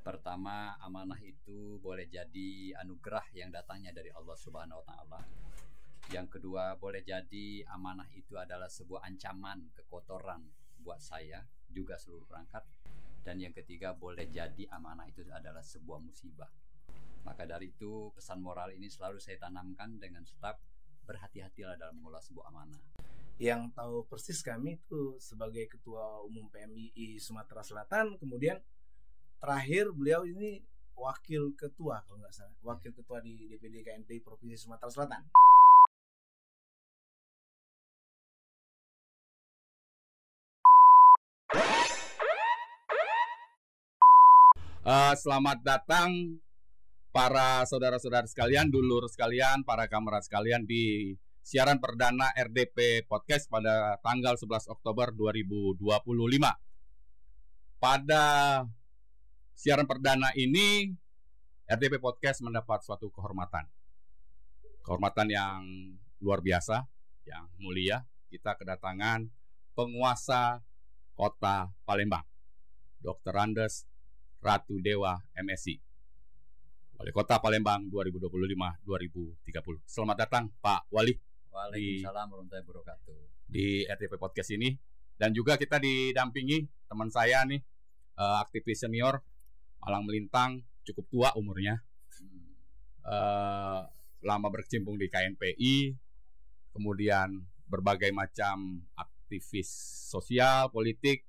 Pertama, amanah itu boleh jadi anugerah yang datangnya dari Allah Subhanahu wa taala. Yang kedua, boleh jadi amanah itu adalah sebuah ancaman kekotoran buat saya juga seluruh perangkat. Dan yang ketiga, boleh jadi amanah itu adalah sebuah musibah. Maka dari itu, pesan moral ini selalu saya tanamkan dengan staf, berhati-hatilah dalam mengelola sebuah amanah. Yang tahu persis kami itu sebagai Ketua Umum PMII Sumatera Selatan, kemudian terakhir beliau ini wakil ketua kalau nggak salah, wakil ketua di DPD KNPI Provinsi Sumatera Selatan. Selamat datang para saudara-saudara sekalian, dulur sekalian, para kamerad sekalian di siaran perdana RDP Podcast pada tanggal 11 Oktober 2025. Pada siaran perdana ini, RDP Podcast mendapat suatu kehormatan. Kehormatan yang luar biasa, yang mulia. Kita kedatangan penguasa Kota Palembang, Dr. Andes Ratudewa MSI, Wali Kota Palembang 2025-2030. Selamat datang Pak Wali. Waalaikumsalam warahmatullahi wabarakatuh. Di RDP Podcast ini. Dan juga kita didampingi teman saya nih, aktivis senior Malang Melintang, cukup tua umurnya, lama berkecimpung di KNPI, kemudian berbagai macam aktivis sosial, politik,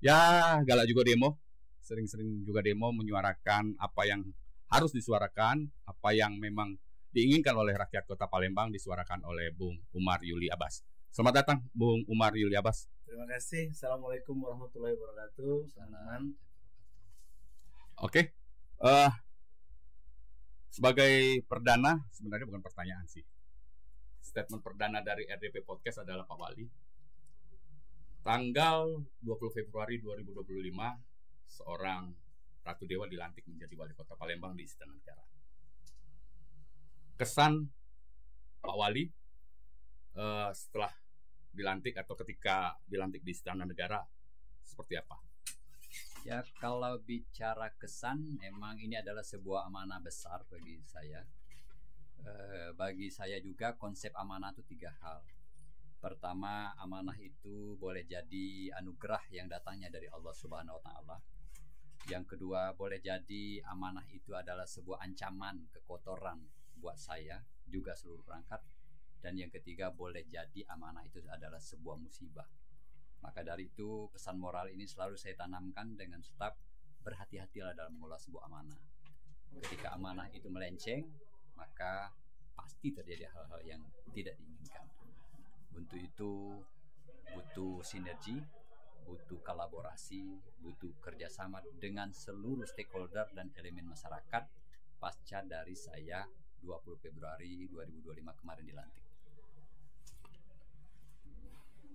ya galak juga demo, sering-sering juga demo menyuarakan apa yang harus disuarakan, apa yang memang diinginkan oleh rakyat Kota Palembang disuarakan oleh Bung Umar Yuli Abbas. Selamat datang Bung Umar Yuli Abbas. Terima kasih. Assalamualaikum warahmatullahi wabarakatuh, teman-teman. Oke. Sebagai perdana, sebenarnya bukan pertanyaan sih. Statement perdana dari RDP Podcast adalah Pak Wali. Tanggal 20 Februari 2025, seorang Ratu Dewa dilantik menjadi Wali Kota Palembang di Istana Negara. Kesan Pak Wali setelah dilantik atau ketika dilantik di Istana Negara seperti apa? Ya, kalau bicara kesan, memang ini adalah sebuah amanah besar bagi saya. Bagi saya juga konsep amanah itu 3 hal. Pertama, amanah itu boleh jadi anugerah yang datangnya dari Allah Subhanahu wa taala. Yang kedua, boleh jadi amanah itu adalah sebuah ancaman kekotoran buat saya juga seluruh perangkat. Dan yang ketiga, boleh jadi amanah itu adalah sebuah musibah. Maka dari itu, pesan moral ini selalu saya tanamkan dengan staf, berhati-hatilah dalam mengelola sebuah amanah. Ketika amanah itu melenceng, maka pasti terjadi hal-hal yang tidak diinginkan. Untuk itu butuh sinergi, butuh kolaborasi, butuh kerjasama dengan seluruh stakeholder dan elemen masyarakat pasca dari saya 20 Februari 2025 kemarin dilantik.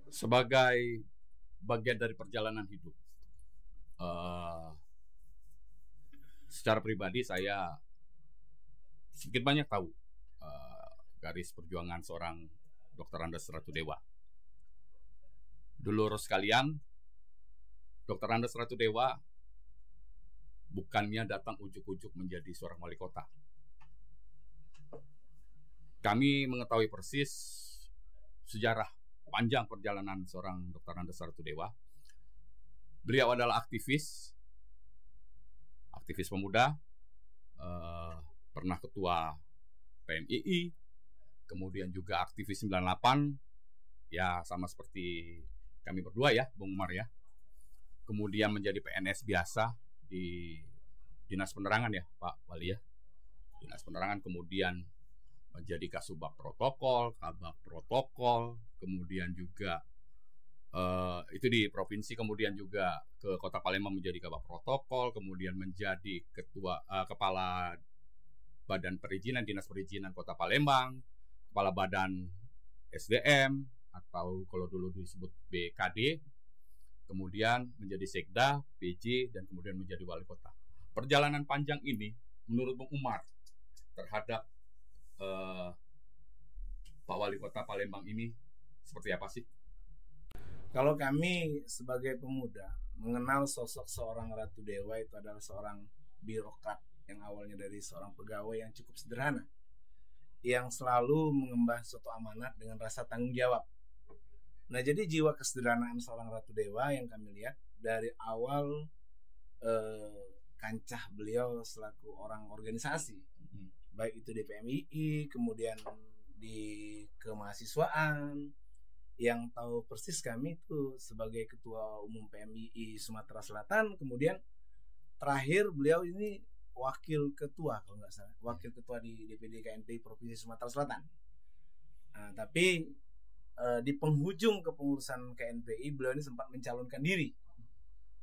Sebagai bagian dari perjalanan hidup, secara pribadi saya sedikit banyak tahu garis perjuangan seorang Dr. Andes Ratudewa. Dulur sekalian, Dr. Andes Ratudewa bukannya datang ujuk-ujuk menjadi seorang wali kota. Kami mengetahui persis sejarah panjang perjalanan seorang Dr. Andes Ratudewa. Beliau adalah aktivis pemuda, pernah ketua PMII, kemudian juga aktivis 98, ya sama seperti kami berdua ya, Bung Umar ya. Kemudian menjadi PNS biasa di Dinas Penerangan ya, Pak Wali ya. Dinas Penerangan, kemudian menjadi Kasubag Protokol, Kabag Protokol, kemudian juga itu di provinsi, kemudian juga ke Kota Palembang menjadi Kabag Protokol, kemudian menjadi kepala Badan Perizinan, Dinas Perizinan Kota Palembang, kepala Badan SDM atau kalau dulu disebut BKD, kemudian menjadi Sekda, PJ, dan kemudian menjadi wali kota. Perjalanan panjang ini menurut Bung Umar terhadap Pak Wali Kota Palembang ini seperti apa sih? Kalau kami sebagai pemuda mengenal sosok seorang Ratu Dewa itu adalah seorang birokrat yang awalnya dari seorang pegawai yang cukup sederhana, yang selalu mengemban suatu amanat dengan rasa tanggung jawab. Nah, jadi jiwa kesederhanaan seorang Ratu Dewa yang kami lihat dari awal kancah beliau selaku orang organisasi, baik itu di PMII, kemudian di kemahasiswaan. Yang tahu persis kami itu sebagai Ketua Umum PMII Sumatera Selatan, kemudian terakhir beliau ini wakil ketua kalau nggak salah, wakil ketua di DPD KNPI Provinsi Sumatera Selatan. Nah, tapi di penghujung kepengurusan KNPI beliau ini sempat mencalonkan diri,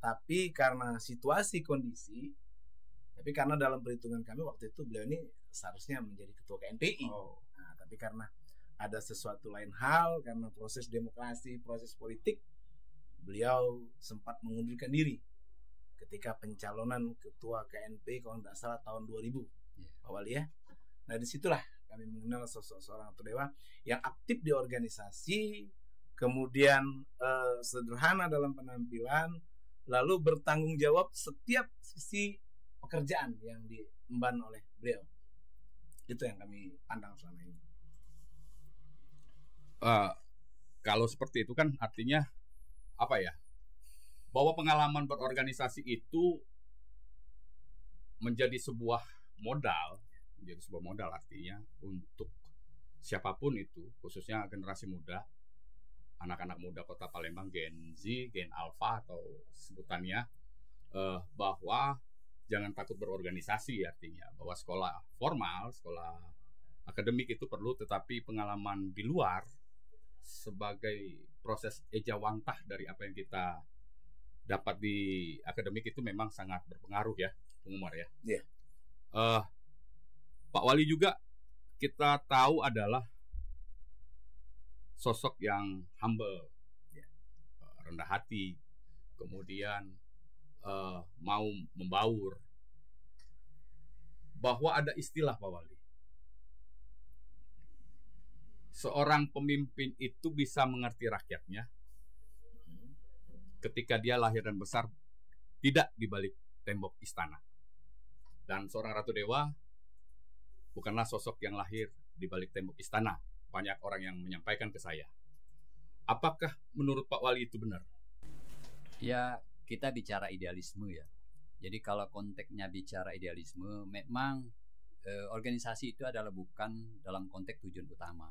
tapi karena situasi kondisi, tapi karena dalam perhitungan kami waktu itu beliau ini seharusnya menjadi ketua KNPI. Nah, tapi karena ada sesuatu lain hal, karena proses demokrasi, proses politik, beliau sempat mengundurkan diri ketika pencalonan ketua KNPI kalau tidak salah tahun 2000, Pak Wali ya. Nah, disitulah kami mengenal sosok seorang Ratu Dewa yang aktif di organisasi, kemudian sederhana dalam penampilan, lalu bertanggung jawab setiap sisi pekerjaan yang diemban oleh beliau. Itu yang kami pandang selama ini. Kalau seperti itu kan artinya apa ya? Bahwa pengalaman berorganisasi itu menjadi sebuah modal, artinya untuk siapapun itu, khususnya generasi muda, anak-anak muda Kota Palembang, Gen Z, Gen Alpha atau sebutannya, bahwa jangan takut berorganisasi, artinya bahwa sekolah formal, sekolah akademik itu perlu, tetapi pengalaman di luar sebagai proses ejawantah dari apa yang kita dapat di akademik itu memang sangat berpengaruh ya, Bung Umar ya. Iya. Pak Wali juga kita tahu adalah sosok yang humble, rendah hati, kemudian mau membaur. Bahwa ada istilah Pak Wali, seorang pemimpin itu bisa mengerti rakyatnya ketika dia lahir dan besar tidak di balik tembok istana. Dan seorang Ratu Dewa bukanlah sosok yang lahir di balik tembok istana. Banyak orang yang menyampaikan ke saya. Apakah menurut Pak Wali itu benar? Ya, kita bicara idealisme ya. Jadi kalau konteksnya bicara idealisme, memang organisasi itu adalah bukan dalam konteks tujuan utama.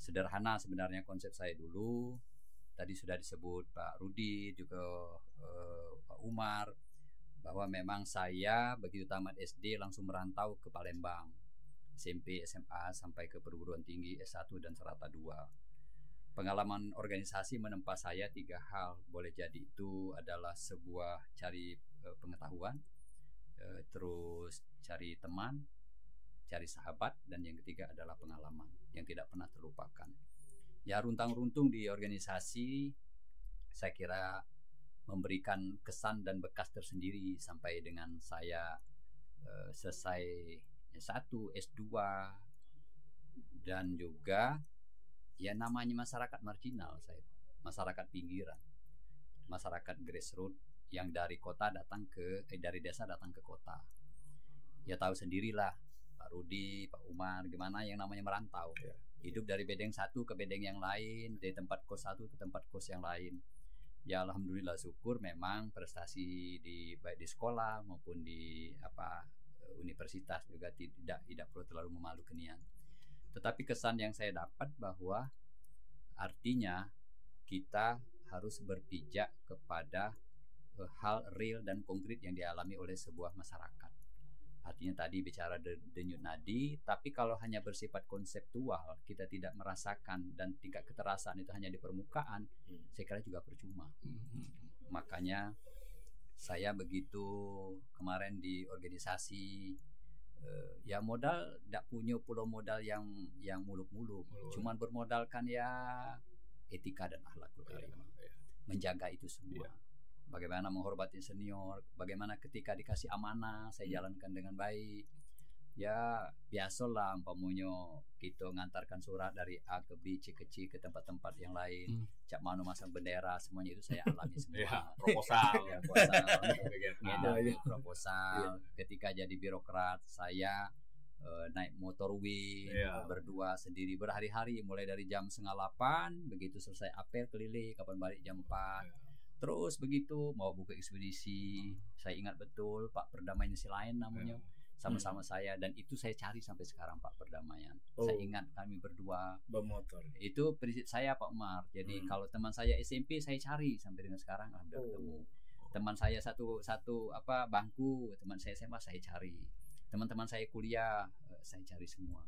Sederhana sebenarnya konsep saya dulu, tadi sudah disebut Pak Rudi juga Pak Umar, bahwa memang saya begitu tamat SD langsung merantau ke Palembang, SMP, SMA sampai ke perguruan tinggi S1 dan serata 2. Pengalaman organisasi menempa saya 3 hal, boleh jadi itu adalah sebuah cari pengetahuan, terus cari teman, cari sahabat, dan yang ketiga adalah pengalaman yang tidak pernah terlupakan. Ya, runtang-runtung di organisasi saya kira memberikan kesan dan bekas tersendiri sampai dengan saya selesai S1, S2, dan juga ya namanya masyarakat marginal, saya masyarakat pinggiran, masyarakat grassroots yang dari kota datang ke dari desa datang ke kota. Ya tahu sendirilah Pak Rudi, Pak Umar, gimana yang namanya merantau. Hidup dari bedeng satu ke bedeng yang lain, dari tempat kos satu ke tempat kos yang lain. Ya alhamdulillah syukur memang prestasi baik di sekolah maupun di universitas juga tidak perlu terlalu memalukan. Tetapi kesan yang saya dapat bahwa artinya kita harus berpijak kepada hal real dan konkret yang dialami oleh sebuah masyarakat. Artinya tadi bicara denyut nadi, tapi kalau hanya bersifat konseptual, kita tidak merasakan dan tingkat keterasan itu hanya di permukaan, saya kira juga percuma. Makanya saya begitu kemarin di organisasi, ya modal tidak punya pulau modal yang muluk-muluk, cuman bermodalkan ya etika dan akhlakul karimah, menjaga itu semua. Bagaimana menghormati senior, bagaimana ketika dikasih amanah saya jalankan dengan baik, Ya biasalah umpamanya kita ngantarkan surat dari A ke B, C ke C ke tempat-tempat yang lain, cak mano masang bendera, semuanya itu saya alami semua. Ya, proposal. Ya, proposal, Ah, ngedar proposal. Ketika jadi birokrat, saya naik motorway Iya. berdua sendiri berhari-hari, mulai dari jam 7:30, begitu selesai apel keliling, kapan balik jam 4. Terus begitu mau buka ekspedisi, saya ingat betul Pak Perdamaian si lain namanya, sama-sama saya, dan itu saya cari sampai sekarang Pak Perdamaian. Saya Oh. ingat kami berdua. Bermotor. Itu prinsip saya Pak Umar. Jadi kalau teman saya SMP saya cari sampai dengan sekarang alhamdulillah ketemu. Teman saya satu bangku, teman saya SMA saya cari. Teman-teman saya kuliah saya cari semua.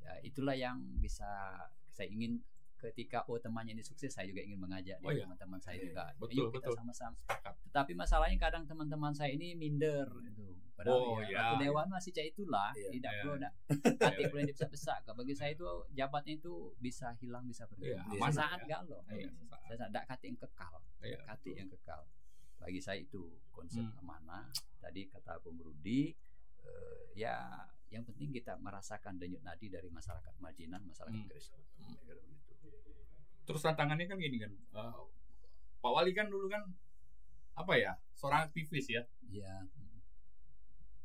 Ya, itulah yang bisa saya ingin ketika temannya ini sukses, saya juga ingin mengajak teman-teman saya juga. Betul, Yuk kita betul. sama-sama. Sepakat. Tetapi masalahnya kadang teman-teman saya ini minder itu. Padahal Ratu Dewan masih cak itulah, tidak perlu ada hati perlu besar-besar. Bagi saya itu jabatnya itu bisa hilang, bisa pergi. Sesaat galau. Saya tidak kata yang kekal, kata yang kekal. Bagi saya itu konsep amanah. Tadi kata Bung Rudi, ya yang penting kita merasakan denyut nadi dari masyarakat marginal, masyarakat Kristen. Terus tantangannya kan gini kan, Pak Wali kan dulu kan seorang aktivis ya. Iya.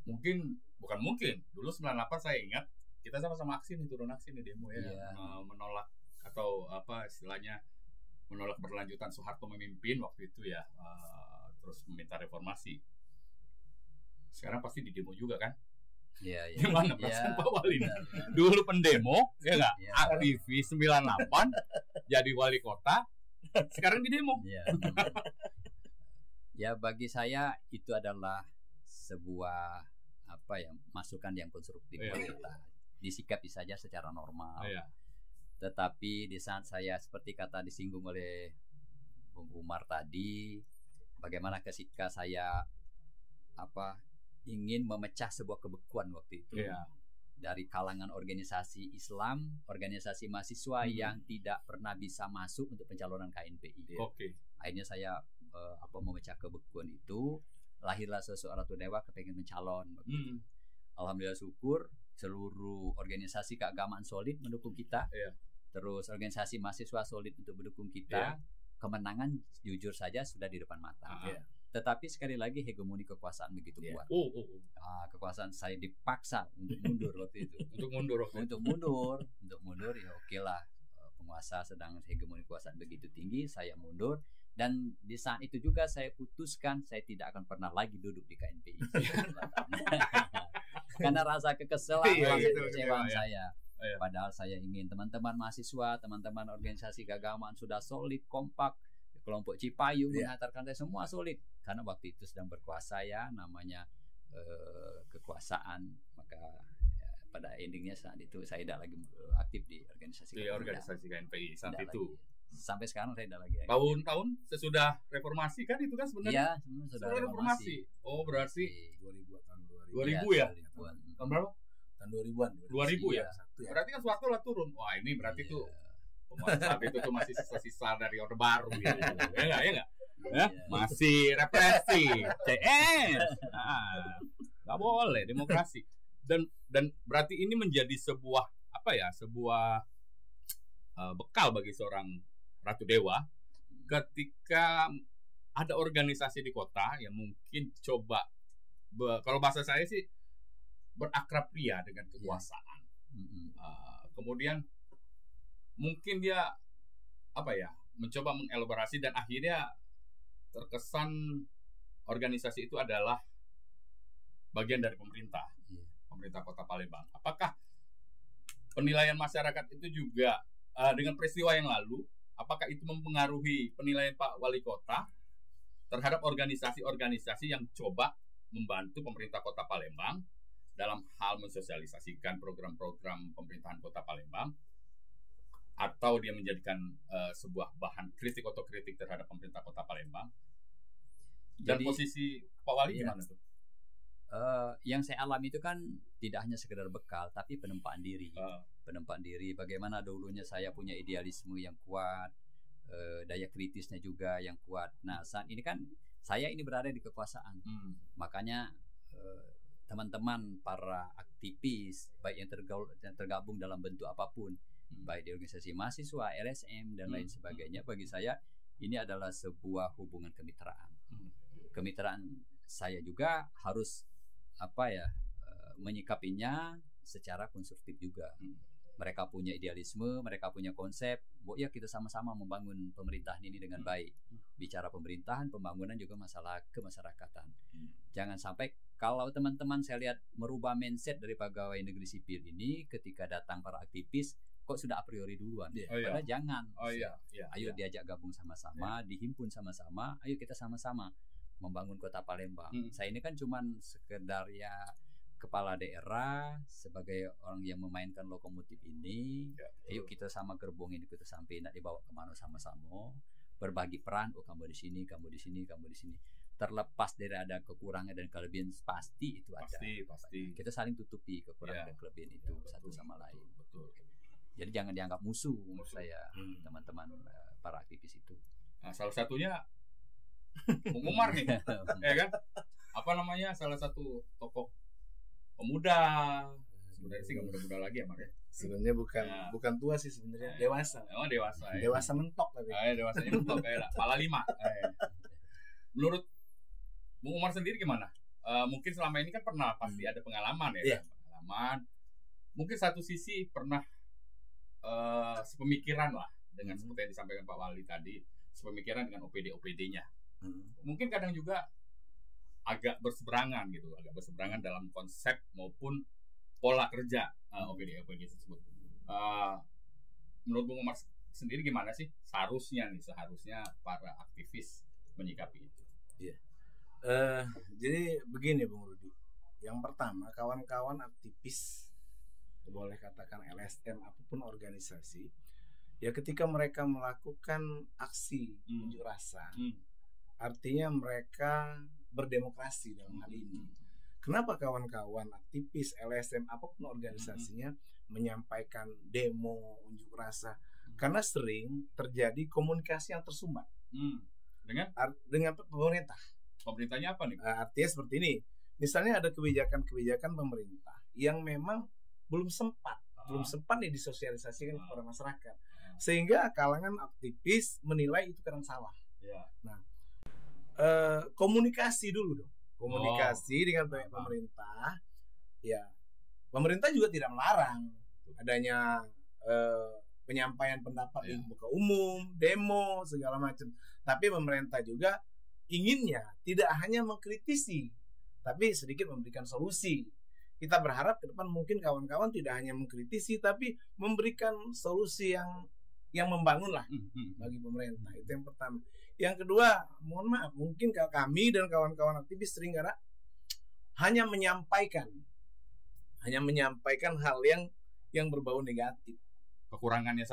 Bukan mungkin. Dulu 98 saya ingat kita sama-sama aksi nih, turun aksi nih, demo ya. Menolak atau istilahnya menolak berlanjutan Soeharto memimpin waktu itu ya. Terus meminta reformasi. Sekarang pasti di demo juga kan? Iya. Gimana perasaan Pak Wali? Dulu pendemo, ya nggak? Aktivis 98, jadi wali kota, sekarang di demo. Ya bagi saya itu adalah sebuah masukan yang konstruktif buat kita. Disikapi saja secara normal. Tetapi di saat saya seperti kata disinggung oleh Bung Umar tadi, bagaimana ketika saya ingin memecah sebuah kebekuan waktu itu dari kalangan organisasi Islam, organisasi mahasiswa yang tidak pernah bisa masuk untuk pencalonan KNPI. Akhirnya saya memecah kebekuan itu, lahirlah sosok Ratu Dewa kepengen mencalon. Alhamdulillah syukur seluruh organisasi keagamaan solid mendukung kita. Terus organisasi mahasiswa solid untuk mendukung kita. Kemenangan jujur saja sudah di depan mata. Tetapi sekali lagi hegemoni kekuasaan begitu kuat. Kekuasaan saya dipaksa untuk mundur waktu itu. Untuk mundur ya oke lah. Penguasa sedang hegemoni kekuasaan begitu tinggi, saya mundur. Dan di saat itu juga saya putuskan saya tidak akan pernah lagi duduk di KNPI. Karena rasa kekesalan, rasa kekecewaan saya. Padahal saya ingin teman-teman mahasiswa, teman-teman organisasi keagamaan sudah solid, kompak. Kelompok Cipayung mengatakan saya semua solid. Karena waktu itu sedang berkuasa ya, namanya kekuasaan. Maka pada endingnya saat itu saya tidak lagi aktif di organisasi KNPI saat itu. Sampai sekarang saya tidak lagi. Tahun-tahun sesudah reformasi kan itu kan sebenarnya? Iya, sudah reformasi. Oh, berarti 2000 ya? Tahun berapa? Tahun 2000-an. 2000 ya? Berarti kan Soeharto lah turun. Wah, ini berarti tuh penguasa saat itu tuh masih sisa-sisa dari Orde Baru gitu. Ya enggak? Masih represi. CS. Nggak boleh demokrasi. Dan berarti ini menjadi sebuah bekal bagi seorang Ratu Dewa ketika ada organisasi di kota yang mungkin coba kalau bahasa saya sih berakrab ria dengan kekuasaan. Kemudian mungkin dia mencoba mengelaborasi dan akhirnya terkesan organisasi itu adalah bagian dari pemerintah Kota Palembang. Apakah penilaian masyarakat itu juga dengan peristiwa yang lalu, apakah itu mempengaruhi penilaian Pak Wali Kota terhadap organisasi-organisasi yang coba membantu pemerintah Kota Palembang dalam hal mensosialisasikan program-program pemerintahan Kota Palembang, atau dia menjadikan sebuah bahan kritik otokritik terhadap pemerintah Kota Palembang? Dan posisi Pak Wali gimana tuh? Yang saya alami itu kan tidak hanya sekedar bekal, tapi penempaan diri. Penempaan diri, bagaimana dulunya saya punya idealisme yang kuat, daya kritisnya juga yang kuat. Nah saat ini kan saya ini berada di kekuasaan, makanya teman-teman para aktivis baik yang tergabung dalam bentuk apapun, baik di organisasi mahasiswa, LSM dan lain sebagainya, bagi saya ini adalah sebuah hubungan kemitraan. Kemitraan saya juga harus menyikapinya secara konstruktif juga. Mereka punya idealisme, mereka punya konsep, ya kita sama-sama membangun pemerintahan ini dengan baik. Bicara pemerintahan, pembangunan juga masalah kemasyarakatan. Jangan sampai kalau teman-teman saya lihat merubah mindset dari pegawai negeri sipil ini ketika datang para aktivis kok sudah a priori duluan. Padahal jangan. Ayo diajak gabung sama-sama, dihimpun sama-sama, ayo kita sama-sama membangun kota Palembang. Saya ini kan cuman sekedar ya kepala daerah sebagai orang yang memainkan lokomotif ini. Ayo kita sama gerbong ini kita sampai nak dibawa kemana sama-sama, berbagi peran. Oh kamu di sini, kamu di sini, kamu di sini. Terlepas dari ada kekurangan dan kelebihan pasti itu ada. Pasti. Kita saling tutupi kekurangan dan kelebihan itu satu sama lain. Betul. Jadi jangan dianggap musuh menurut saya teman-teman para aktivis itu. Nah, salah satunya Bung Umar nih, ya kan? Apa namanya? Salah satu tokoh pemuda. Sebenarnya sih nggak muda-muda lagi ya, Mar ya. Sebenarnya bukan tua sih sebenarnya, dewasa. Oh, dewasa. Dewasa mentok tapi. Dewasanya mentok kayak pala 5. Menurut Bung Umar sendiri gimana? Mungkin selama ini kan pernah pasti ada pengalaman ya. Pengalaman. Mungkin satu sisi pernah sepemikiran lah dengan seperti yang disampaikan Pak Wali tadi, sepemikiran dengan OPD-OPD-nya. Mungkin kadang juga agak berseberangan dalam konsep maupun pola kerja OPD-OPD tersebut. Menurut Bung Umar sendiri gimana sih seharusnya para aktivis menyikapi itu? Jadi begini Bung Rudi. Yang pertama, kawan-kawan aktivis, boleh katakan LSM apapun organisasi, ya ketika mereka melakukan aksi unjuk rasa, artinya mereka berdemokrasi dalam hal ini. Kenapa kawan-kawan aktivis LSM apapun organisasinya menyampaikan demo unjuk rasa? Karena sering terjadi komunikasi yang tersumbat dengan pemerintah. Pemerintahnya apa nih? Artinya seperti ini. Misalnya ada kebijakan-kebijakan pemerintah yang memang belum sempat nih disosialisasikan kepada masyarakat, sehingga kalangan aktivis menilai itu kadang salah. Nah, komunikasi dulu dong, dengan pemerintah. Ya, pemerintah juga tidak melarang adanya penyampaian pendapat di muka umum, demo segala macam. Tapi pemerintah juga inginnya tidak hanya mengkritisi, tapi sedikit memberikan solusi. Kita berharap ke depan mungkin kawan-kawan tidak hanya mengkritisi, tapi memberikan solusi yang membangun lah bagi pemerintah. Itu yang pertama. Yang kedua, mohon maaf, mungkin kami dan kawan-kawan aktivis sering hanya menyampaikan hal yang berbau negatif. Kekurangan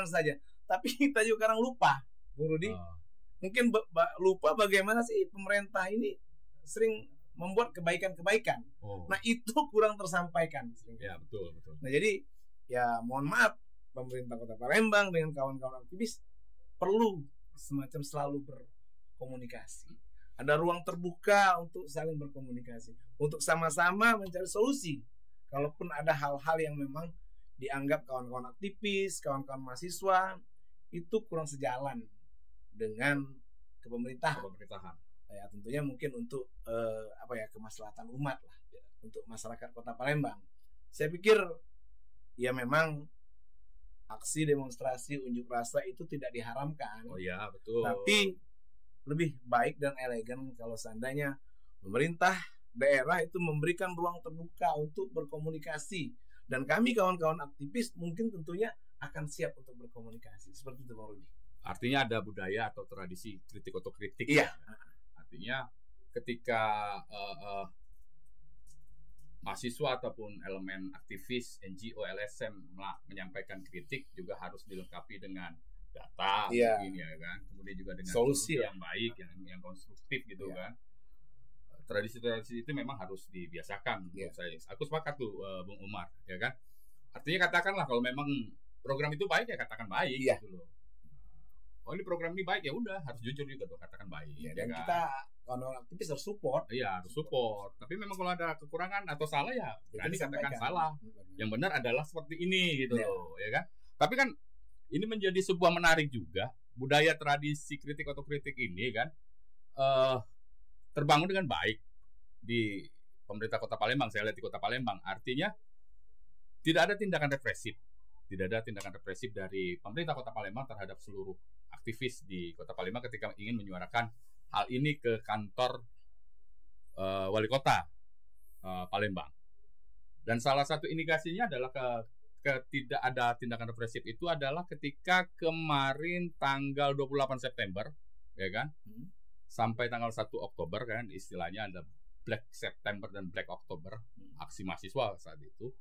saja. Tapi kita juga kadang lupa, Bu Rudi. Mungkin lupa bagaimana sih pemerintah ini sering membuat kebaikan-kebaikan. Nah, itu kurang tersampaikan. Ya, betul. Nah, jadi ya mohon maaf, pemerintah Kota Palembang dengan kawan-kawan aktivis perlu semacam selalu berkomunikasi. Ada ruang terbuka untuk saling berkomunikasi, untuk sama-sama mencari solusi. Kalaupun ada hal-hal yang memang dianggap kawan-kawan aktivis, kawan-kawan mahasiswa itu kurang sejalan dengan kepemerintahan. Ya, tentunya mungkin untuk kemaslahatan umat lah, untuk masyarakat Kota Palembang. Saya pikir ya memang aksi demonstrasi unjuk rasa itu tidak diharamkan. Betul. Tapi lebih baik dan elegan kalau seandainya pemerintah daerah itu memberikan ruang terbuka untuk berkomunikasi, dan kami kawan-kawan aktivis mungkin tentunya akan siap untuk berkomunikasi. Seperti itu, Bang Rudi. Artinya ada budaya atau tradisi kritik otokritik. Iya. Artinya ketika mahasiswa ataupun elemen aktivis NGO LSM menyampaikan kritik juga harus dilengkapi dengan data, mungkin ya kan, kemudian juga dengan solusi yang baik, yang konstruktif gitu kan. Tradisi-tradisi itu memang harus dibiasakan menurut saya. Aku sepakat tuh Bung Umar, ya kan. Artinya katakanlah kalau memang program itu baik ya katakan baik gitu loh. oh ini program ini baik, ya udah harus jujur juga dong, katakan baik. Ya, dan kan? kita kawan aktivis harus support. Iya, harus support. Tapi memang kalau ada kekurangan atau salah ya berani katakan disampaikan. salah. Yang benar adalah seperti ini gitu Ya. loh, ya kan? Tapi kan ini menjadi sebuah menarik juga, budaya tradisi kritik otokritik ini kan terbangun dengan baik di pemerintah Kota Palembang. Saya lihat di Kota Palembang, artinya tidak ada tindakan represif. Tidak ada tindakan represif dari pemerintah Kota Palembang terhadap seluruh aktivis di Kota Palembang ketika ingin menyuarakan hal ini ke kantor wali kota Palembang. Dan salah satu indikasinya adalah tidak ada tindakan represif itu adalah ketika kemarin tanggal 28 September, ya kan? Sampai tanggal 1 Oktober kan, istilahnya ada Black September dan Black Oktober, aksi mahasiswa saat itu.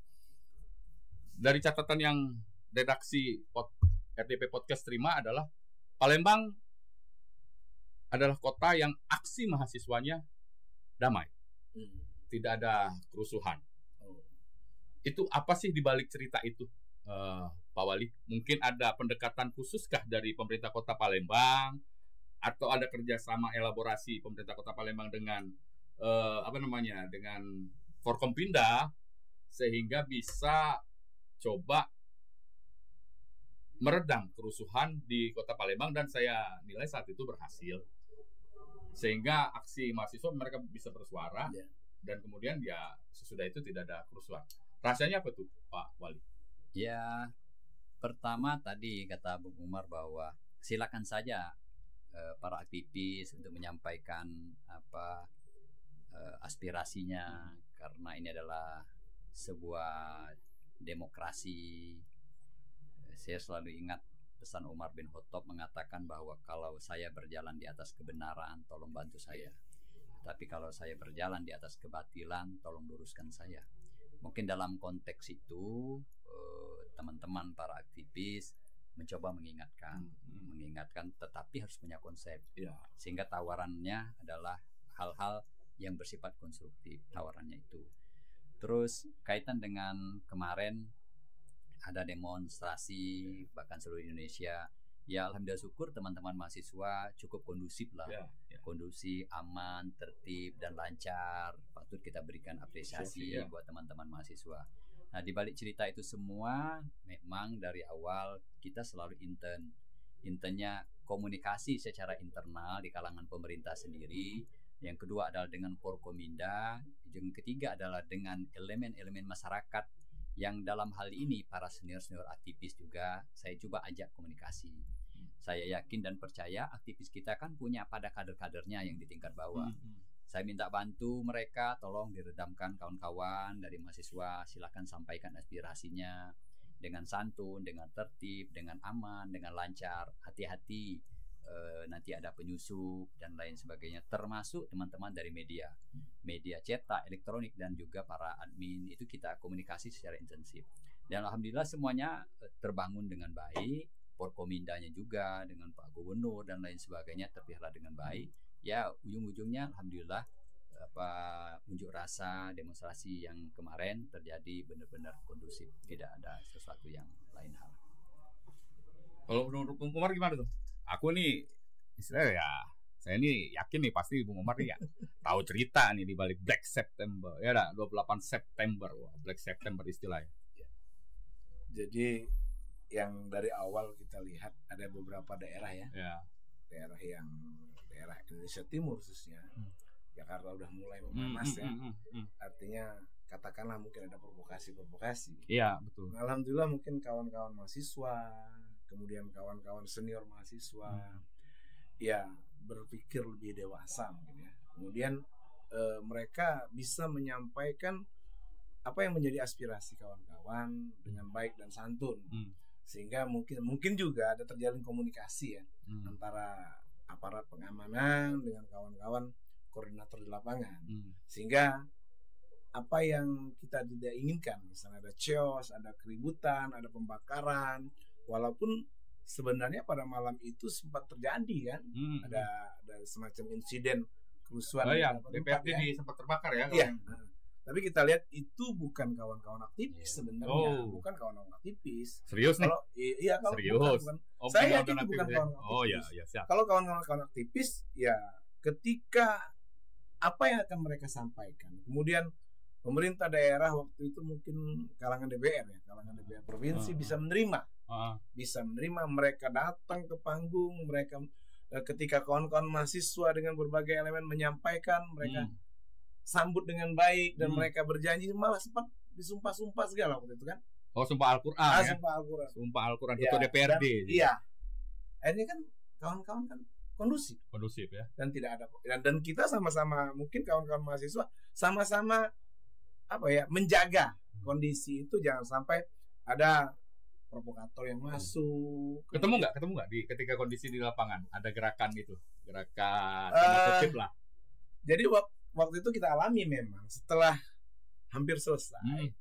Dari catatan yang redaksi RDP Podcast terima adalah Palembang adalah kota yang aksi mahasiswanya damai, tidak ada kerusuhan. Itu apa sih dibalik cerita itu, Pak Wali? Mungkin ada pendekatan khususkah dari pemerintah Kota Palembang, atau ada kerjasama elaborasi pemerintah Kota Palembang dengan dengan Forkompinda sehingga bisa coba meredam kerusuhan di Kota Palembang, dan saya nilai saat itu berhasil, sehingga aksi mahasiswa mereka bisa bersuara dan kemudian ya sesudah itu tidak ada kerusuhan. Rasanya apa tuh Pak Wali? Ya, pertama tadi kata Bung Umar bahwa silakan saja para aktivis untuk menyampaikan aspirasinya, karena ini adalah sebuah demokrasi. Saya selalu ingat pesan Umar bin Khattab mengatakan bahwa kalau saya berjalan di atas kebenaran, tolong bantu saya. Tapi kalau saya berjalan di atas kebatilan, tolong luruskan saya. Mungkin dalam konteks itu teman-teman para aktivis mencoba mengingatkan, tetapi harus punya konsep. Sehingga tawarannya adalah hal-hal yang bersifat konstruktif, tawarannya itu. Terus kaitan dengan kemarin ada demonstrasi bahkan seluruh Indonesia, ya alhamdulillah syukur teman-teman mahasiswa cukup kondusif lah, kondusif, aman, tertib dan lancar. Patut kita berikan apresiasi buat teman-teman mahasiswa. Nah, di balik cerita itu semua memang dari awal kita selalu intentnya komunikasi secara internal di kalangan pemerintah sendiri. Yang kedua adalah dengan Forkominda. Yang ketiga adalah dengan elemen-elemen masyarakat yang dalam hal ini para senior-senior aktivis juga saya coba ajak komunikasi. Saya yakin dan percaya aktivis kita kan punya pada kader-kadernya yang di tingkat bawah. Saya minta bantu mereka, tolong diredamkan kawan-kawan dari mahasiswa, silakan sampaikan aspirasinya dengan santun, dengan tertib, dengan aman, dengan lancar. Hati-hati, nanti ada penyusup dan lain sebagainya, termasuk teman-teman dari media cetak, elektronik, dan juga para admin. Itu kita komunikasi secara intensif dan alhamdulillah semuanya terbangun dengan baik. Forkomindanya juga dengan Pak Gubernur dan lain sebagainya terpelihara dengan baik. Ya ujung-ujungnya alhamdulillah unjuk rasa demonstrasi yang kemarin terjadi benar-benar kondusif, tidak ada sesuatu yang lain hal. Kalau menurut Bung Umar gimana tuh? Aku nih istilahnya ya, saya nih yakin nih pasti Bung Umar nih ya tahu cerita nih di balik Black September. Ya dah 28 September, wah, Black September istilahnya. Jadi yang dari awal kita lihat ada beberapa daerah daerah Indonesia Timur khususnya. Jakarta udah mulai memanas Artinya katakanlah mungkin ada provokasi. Iya, betul. Nah, alhamdulillah mungkin kawan-kawan mahasiswa, kemudian kawan-kawan senior mahasiswa ya berpikir lebih dewasa mungkin ya. Kemudian mereka bisa menyampaikan apa yang menjadi aspirasi kawan-kawan dengan baik dan santun. Sehingga mungkin juga ada terjalin komunikasi ya antara aparat pengamanan dengan kawan-kawan koordinator di lapangan. Sehingga apa yang kita tidak inginkan, misalnya ada chaos, ada keributan, ada pembakaran, walaupun sebenarnya pada malam itu sempat terjadi kan, ada semacam insiden kerusuhan. DPRD sempat terbakar ya. Iya. Tapi kita lihat itu bukan kawan-kawan aktivis sebenarnya, bukan kawan-kawan aktivis. Serius nih? Kalau iya kalau Serius? bukan, Oh, saya bukan yakin itu bukan aktivis ya? kawan aktivis. Oh iya, siap. Kalau kawan-kawan aktivis ya ketika apa yang akan mereka sampaikan, kemudian pemerintah daerah waktu itu mungkin kalangan DPR provinsi bisa menerima, mereka datang ke panggung, mereka ketika kawan-kawan mahasiswa dengan berbagai elemen menyampaikan, mereka sambut dengan baik dan mereka berjanji, malah sempat disumpah-sumpah segala waktu itu kan. Oh, sumpah Al-Qur'an ya. Sumpah Al-Qur'an ketua DPRD. Iya. Akhirnya kan kawan-kawan kan kondusif ya. Dan tidak ada dan kita sama-sama, mungkin kawan-kawan mahasiswa sama-sama menjaga kondisi itu, jangan sampai ada provokator yang masuk. Ketemu nggak ketika kondisi di lapangan ada gerakan lah. Jadi waktu itu kita alami memang setelah hampir selesai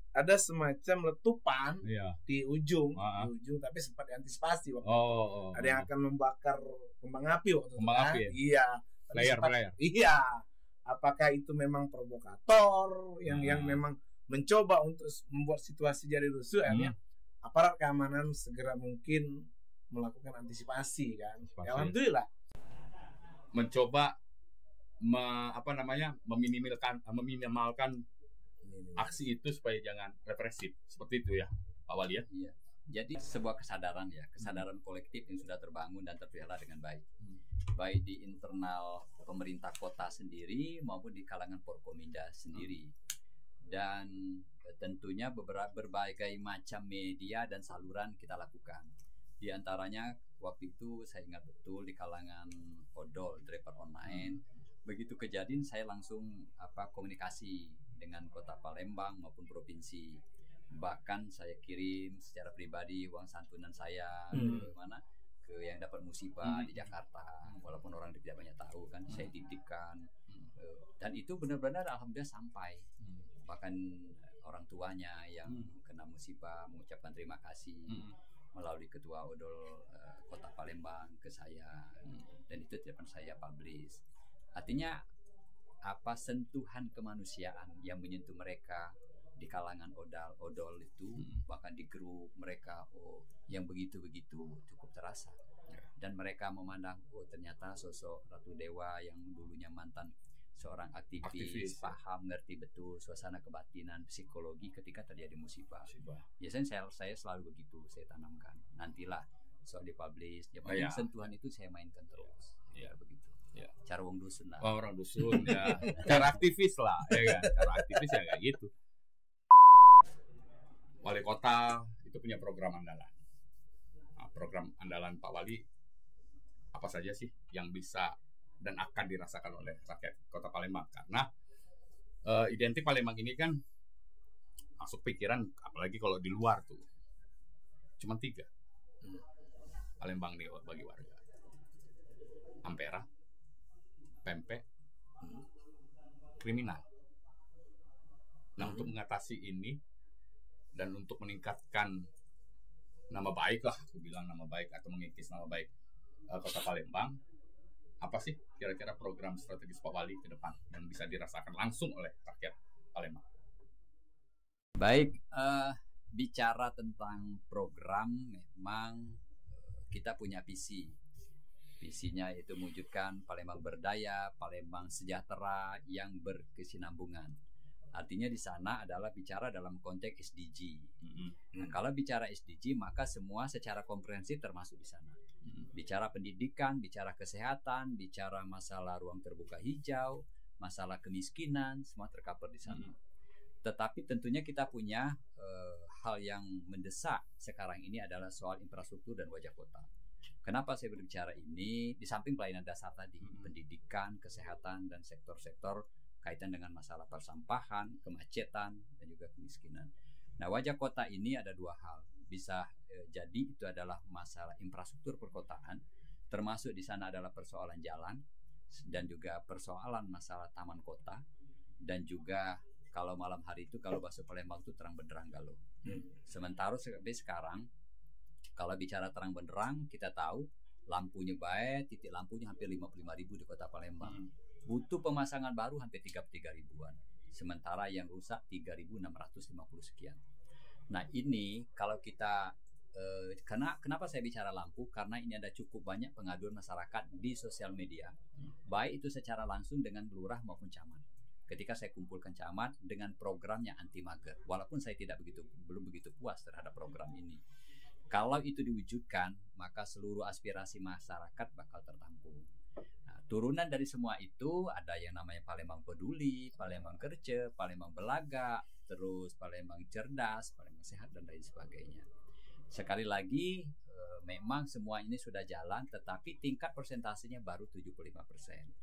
ada semacam letupan di ujung, tapi sempat diantisipasi waktu itu. Ada yang akan membakar kembang api waktu itu. Api ya? Iya. Flare. Iya. Apakah itu memang provokator yang memang mencoba untuk membuat situasi jadi rusuh? Akhirnya aparat keamanan segera mungkin melakukan antisipasi kan. Ya, alhamdulillah. Mencoba meminimalkan aksi itu supaya jangan represif, seperti itu ya Pak Wali ya. Iya. Jadi sebuah kesadaran kolektif yang sudah terbangun dan terpelihara dengan baik, baik di internal pemerintah kota sendiri maupun di kalangan Forkominda sendiri, dan tentunya berbagai macam media dan saluran kita lakukan. Di antaranya waktu itu saya ingat betul di kalangan odol driver online. Begitu kejadian saya langsung komunikasi dengan Kota Palembang maupun provinsi. Bahkan saya kirim secara pribadi uang santunan saya ke yang dapat musibah di Jakarta, walaupun orang tidak banyak tahu kan, saya titipkan. Dan itu benar-benar alhamdulillah sampai. Bahkan orang tuanya yang kena musibah mengucapkan terima kasih melalui ketua odol Kota Palembang ke saya, dan itu tidak pernah saya publish. Artinya sentuhan kemanusiaan yang menyentuh mereka di kalangan odol itu, bahkan di grup mereka yang begitu-begitu cukup terasa. Dan mereka memandang ternyata sosok Ratu Dewa yang dulunya mantan seorang aktivis paham, ngerti betul suasana kebatinan psikologi ketika terjadi musibah. Biasanya saya selalu begitu saya tanamkan. Nantilah soal dipublish, sentuhan itu saya mainkan terus. Begitu. Cara wong dusun lah. Orang dusun ya. Cara aktivis lah, ya kan. Cara aktivis ya kayak gitu. Wali kota itu punya program andalan. Program andalan Pak Wali apa saja sih yang bisa dan akan dirasakan oleh rakyat Kota Palembang? Karena identik Palembang ini kan masuk pikiran, apalagi kalau di luar tuh cuma 3 Palembang nih bagi warga: Ampera, pempek, kriminal. Nah, untuk mengatasi ini dan untuk meningkatkan nama baik lah, aku bilang nama baik atau mengikis nama baik Kota Palembang, apa sih kira-kira program strategis Pak Wali ke depan yang bisa dirasakan langsung oleh rakyat Palembang? Baik, bicara tentang program, memang kita punya visi. Visinya itu mewujudkan Palembang berdaya, Palembang sejahtera yang berkesinambungan. Artinya di sana adalah bicara dalam konteks SDG. Nah, kalau bicara SDG maka semua secara komprehensif termasuk di sana. Bicara pendidikan, bicara kesehatan, bicara masalah ruang terbuka hijau, masalah kemiskinan, semua tercover di sana. Tetapi tentunya kita punya hal yang mendesak sekarang ini adalah soal infrastruktur dan wajah kota. Kenapa saya berbicara ini? Di samping pelayanan dasar tadi, pendidikan, kesehatan, dan sektor-sektor kaitan dengan masalah persampahan, kemacetan, dan juga kemiskinan. Nah, wajah kota ini ada 2 hal. Bisa jadi itu adalah masalah infrastruktur perkotaan, termasuk di sana adalah persoalan jalan, dan juga persoalan masalah taman kota, dan juga kalau malam hari itu kalau bahasa Palembang itu terang benderang galuh. Sementara sampai sekarang kalau bicara terang benderang, kita tahu lampunya baik, titik lampunya hampir 55.000 di Kota Palembang. Butuh pemasangan baru hampir 33 ribuan. sementara yang rusak 3.650 sekian. Nah ini kalau kita kenapa saya bicara lampu, karena ini ada cukup banyak pengaduan masyarakat di sosial media, baik itu secara langsung dengan lurah maupun camat. Ketika saya kumpulkan camat dengan programnya anti mager, walaupun saya belum begitu puas terhadap program ini. Kalau itu diwujudkan, maka seluruh aspirasi masyarakat bakal tertampung. Nah, turunan dari semua itu ada yang namanya Palembang Peduli, Palembang Kerja, Palembang Belaga, terus Palembang Cerdas, Palembang Sehat, dan lain sebagainya. Sekali lagi, memang semua ini sudah jalan, tetapi tingkat persentasenya baru 75%.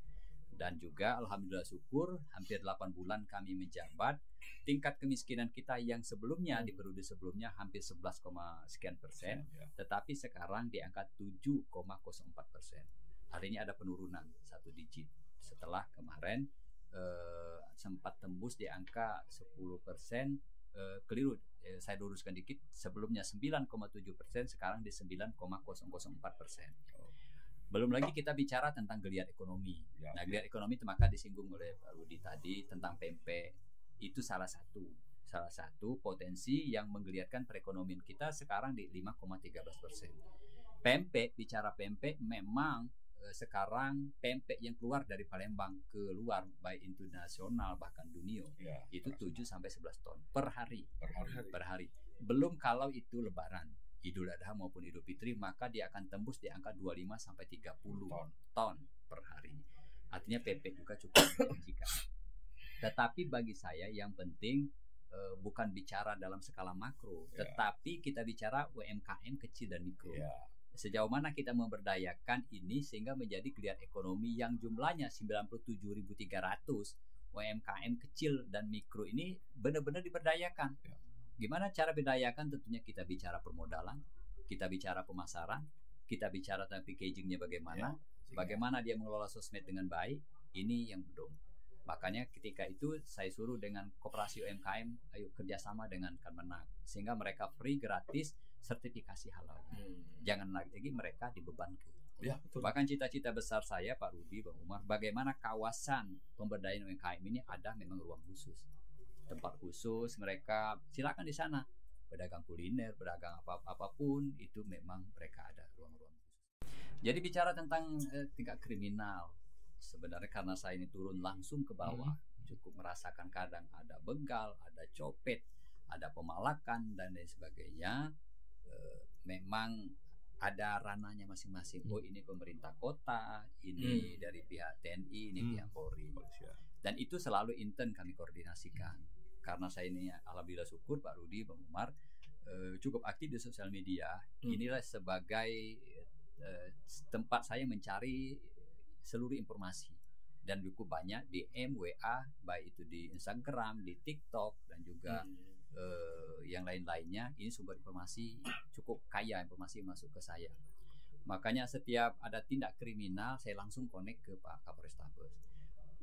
Dan juga alhamdulillah syukur hampir 8 bulan kami menjabat, tingkat kemiskinan kita yang sebelumnya di periode sebelumnya hampir 11, sekian persen, tetapi sekarang di angka 7,04%. Artinya ada penurunan 1 digit setelah kemarin sempat tembus di angka 10%. Keliru, saya luruskan dikit, sebelumnya 9,7%, sekarang di 9,004%. Belum lagi kita bicara tentang geliat ekonomi. Nah, geliat ekonomi itu maka disinggung oleh Pak Rudi tadi tentang pempek. Itu salah satu potensi yang menggeliatkan perekonomian kita sekarang di 5,13%. Pempek, bicara pempek, memang sekarang pempek yang keluar dari Palembang keluar baik internasional bahkan dunia itu 7 sampai 11 ton per hari. Belum kalau itu lebaran, Idul Adha maupun Idul Fitri, maka dia akan tembus di angka 25 sampai 30 ton per hari. Artinya pempek juga cukup menjanjikan. Tetapi bagi saya yang penting bukan bicara dalam skala makro, tetapi kita bicara UMKM kecil dan mikro. Sejauh mana kita memberdayakan ini sehingga menjadi geliat ekonomi yang jumlahnya 97.300 UMKM kecil dan mikro ini benar-benar diberdayakan. Gimana cara berdayakan? Tentunya kita bicara permodalan, kita bicara pemasaran, kita bicara tentang packagingnya bagaimana, bagaimana dia mengelola sosmed dengan baik. Ini yang belum. Makanya ketika itu saya suruh dengan koperasi UMKM, ayo kerjasama dengan Kemenak sehingga mereka free gratis sertifikasi halal. Jangan lagi mereka dibebankan. Betul. Bahkan cita-cita besar saya Pak Rudi, Bang Umar, bagaimana kawasan pemberdayaan UMKM ini ada memang ruang khusus, tempat khusus, mereka silakan di sana pedagang kuliner, pedagang apapun itu memang mereka ada ruang-ruang khusus. Jadi bicara tentang tingkat kriminal, sebenarnya karena saya ini turun langsung ke bawah, cukup merasakan kadang ada begal, ada copet, ada pemalakan dan lain sebagainya. Memang ada ranahnya masing-masing. Oh, ini pemerintah kota, ini dari pihak TNI, ini pihak Polri. Dan itu selalu intern kami koordinasikan. Karena saya ini alhamdulillah syukur Pak Rudi, Bang Umar cukup aktif di sosial media. Inilah sebagai tempat saya mencari seluruh informasi dan cukup banyak DM, WA, baik itu di Instagram, di TikTok dan juga yang lain-lainnya. Ini sumber informasi cukup kaya, informasi masuk ke saya. Makanya setiap ada tindak kriminal saya langsung connect ke Pak Kapolres Tabes.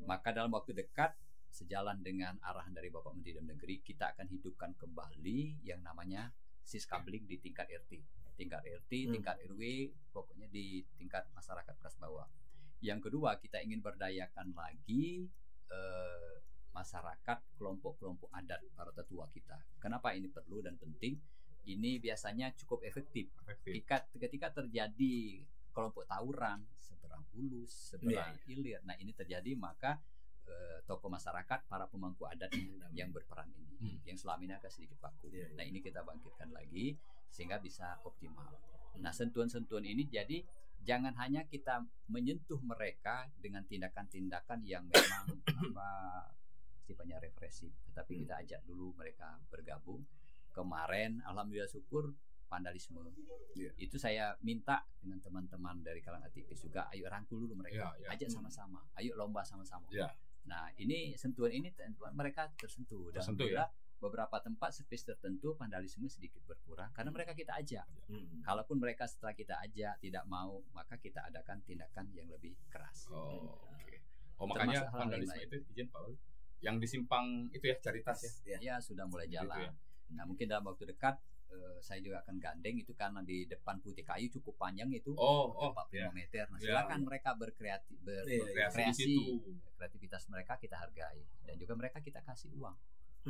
Maka dalam waktu dekat, sejalan dengan arahan dari Bapak Menteri Dalam Negeri, kita akan hidupkan kembali yang namanya siskabling di tingkat RT, tingkat RW, pokoknya di tingkat masyarakat kelas bawah. Yang kedua, kita ingin berdayakan lagi masyarakat, kelompok-kelompok adat, para tetua kita. Kenapa ini perlu dan penting? Ini biasanya cukup efektif. Ketika terjadi kelompok tawuran seberang Ulus, seberang Ilir, nah ini terjadi, maka tokoh masyarakat, para pemangku adat yang berperan ini, yang selama ini agak sedikit vakum. Nah ini kita bangkitkan lagi sehingga bisa optimal. Nah sentuhan-sentuhan ini jadi jangan hanya kita menyentuh mereka dengan tindakan-tindakan yang memang sifatnya represif, tetapi kita ajak dulu mereka bergabung. Kemarin alhamdulillah syukur vandalisme itu saya minta dengan teman-teman dari kalangan aktivis juga, ayo rangkul dulu mereka, ajak sama-sama, ayo lomba sama-sama. Nah ini sentuhan ini mereka tersentuh dan beberapa tempat space tertentu vandalisme sedikit berkurang karena mereka kita ajak. Kalaupun mereka setelah kita ajak tidak mau, maka kita adakan tindakan yang lebih keras. Makanya vandalisme itu izin Pak Wali, yang di simpang itu ya Caritas ya. Ya sudah mulai jalan. Nah mungkin dalam waktu dekat saya juga akan gandeng itu karena di depan Putih Kayu cukup panjang itu, Oh, 45 meter. Nah, Ya, silakan mereka berkreasi, Kreasi di berkreasi. situ. Kreativitas mereka kita hargai dan juga mereka kita kasih uang.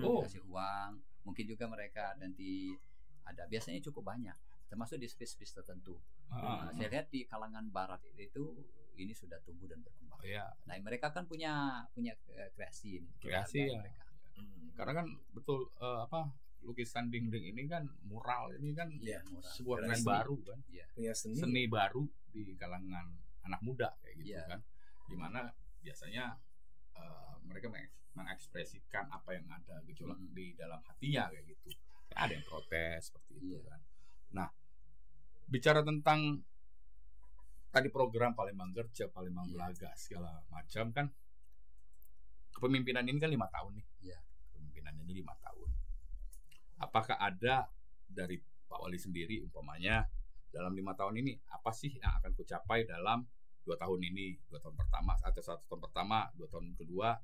Oh. Kasih uang, mungkin juga mereka nanti ada biasanya cukup banyak, termasuk di space-space tertentu. Nah, saya lihat di kalangan barat itu ini sudah tumbuh dan berkembang. Ya, Nah, mereka kan punya kreasi ini. Kita kreasi hargai ya. mereka. Karena kan betul lukisan dinding ini kan mural ini kan Iya, murah. sebuah tren Kreasi. baru kan, Punya seni. seni baru di kalangan anak muda kayak gitu Iya. kan, dimana biasanya mereka mengekspresikan apa yang ada gejolak di dalam hatinya kayak gitu. Ada yang protes seperti itu Iya. kan. Nah, bicara tentang tadi program Palembang Gerja, Palembang Iya. Belaga segala macam kan, kepemimpinan ini kan 5 tahun nih. Iya. Kepemimpinan ini 5 tahun. Apakah ada dari Pak Wali sendiri umpamanya dalam 5 tahun ini apa sih yang akan kucapai dalam 2 tahun ini, 2 tahun pertama atau 1 tahun pertama, 2 tahun kedua,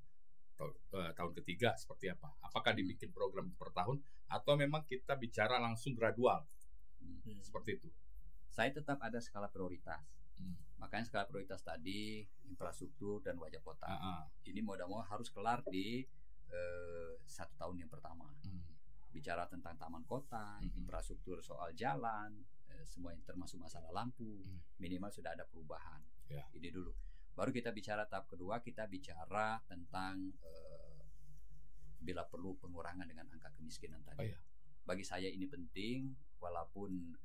tahun ketiga seperti apa? Apakah dibikin program per tahun atau memang kita bicara langsung gradual seperti itu? Saya tetap ada skala prioritas. Hmm. Makanya skala prioritas tadi infrastruktur dan wajah kota. Ah, ah. Ini mau tidak mau harus kelar di 1 tahun yang pertama. Hmm. Bicara tentang taman kota, infrastruktur soal jalan, semua yang termasuk masalah lampu, minimal sudah ada perubahan. Ya. Ini dulu. Baru kita bicara tahap kedua, kita bicara tentang bila perlu pengurangan dengan angka kemiskinan tadi. Oh, iya. Bagi saya ini penting, walaupun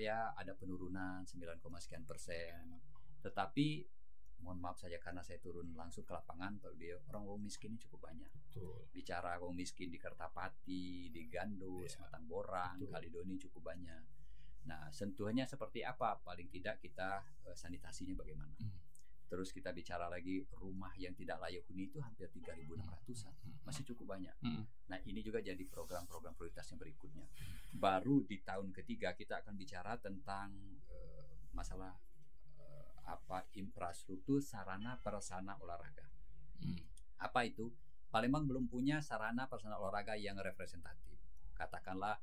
ya ada penurunan 9,sekian%. Tetapi mohon maaf saja karena saya turun langsung ke lapangan, orang miskin ini cukup banyak. Betul. Bicara orang miskin di Kertapati, di Gandus, Iya. Matang Borang, Betul. Kalidoni cukup banyak. Nah, sentuhannya seperti apa? Paling tidak kita sanitasinya bagaimana. Terus kita bicara lagi rumah yang tidak layak huni itu hampir 3.600-an. Masih cukup banyak. Nah, ini juga jadi program-program prioritas yang berikutnya. Baru di tahun ketiga kita akan bicara tentang masalah infrastruktur sarana prasarana olahraga. Apa itu? Palembang belum punya sarana prasarana olahraga yang representatif. Katakanlah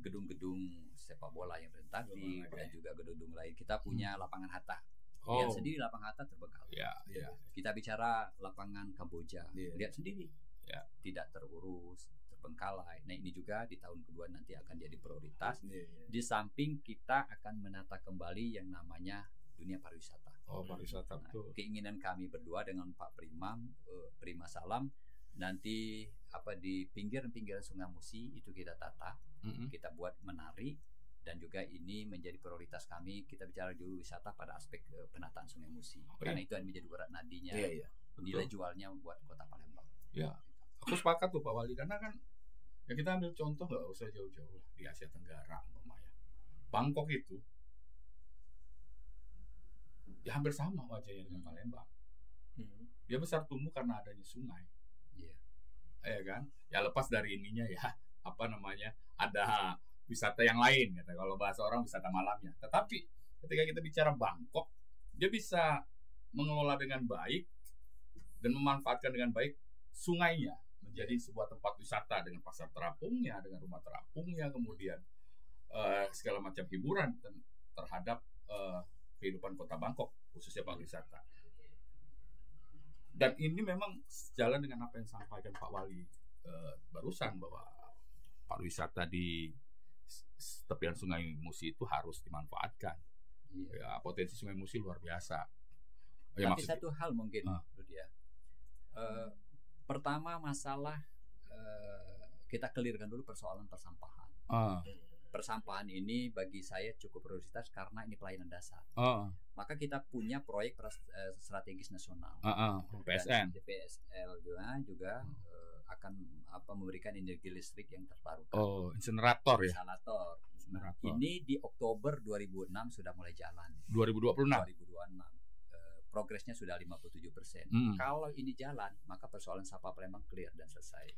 gedung-gedung sepak bola yang representatif dan juga gedung-gedung lain. Kita punya lapangan Hatta. Lihat sendiri lapangan Hatta terbengkalai. Ya. Kita bicara lapangan Kamboja. Iya. Lihat sendiri. Ya. Tidak terurus, terbengkalai. Nah, ini juga di tahun kedua nanti akan jadi prioritas. Di samping kita akan menata kembali yang namanya dunia pariwisata. Oh, pariwisata, Nah, betul. keinginan kami berdua dengan Pak Prima Salam nanti di pinggiran Sungai Musi itu kita tata, kita buat menari, dan juga ini menjadi prioritas kami. Kita bicara dulu wisata pada aspek penataan Sungai Musi, karena itu yang menjadi urat nadinya. Iya. Nilai jualnya buat kota Palembang. Ya, aku sepakat tuh Pak Wali, karena kan ya kita ambil contoh nggak usah jauh-jauh lah di Asia Tenggara umpamanya. Bangkok itu ya hampir sama wajahnya dengan Palembang. Dia besar tumbuh karena adanya sungai. Iya. Ya kan? Ya lepas dari ininya ya ada wisata yang lain gitu. Kalau bahasa orang wisata malamnya. Tetapi ketika kita bicara Bangkok, dia bisa mengelola dengan baik dan memanfaatkan dengan baik sungainya menjadi sebuah tempat wisata dengan pasar terapungnya, dengan rumah terapungnya, kemudian segala macam hiburan terhadap kehidupan kota Bangkok, khususnya pariwisata. Dan ini memang sejalan dengan apa yang disampaikan Pak Wali barusan, bahwa pariwisata di tepian Sungai Musi itu harus dimanfaatkan. Iya. Ya, potensi Sungai Musi luar biasa. Tapi satu hal mungkin, Rudia. Pertama masalah kita clearkan dulu persoalan persampahan. Persampahan ini bagi saya cukup prioritas karena ini pelayanan dasar. Maka kita punya proyek strategis nasional. PSN. DPSL juga akan memberikan energi listrik yang terbarukan. Insinerator ya. Insinerator. Ini di Oktober 2006 sudah mulai jalan. 2026. Progresnya sudah 57%. Kalau ini jalan, maka persoalan sampah Palembang clear dan selesai.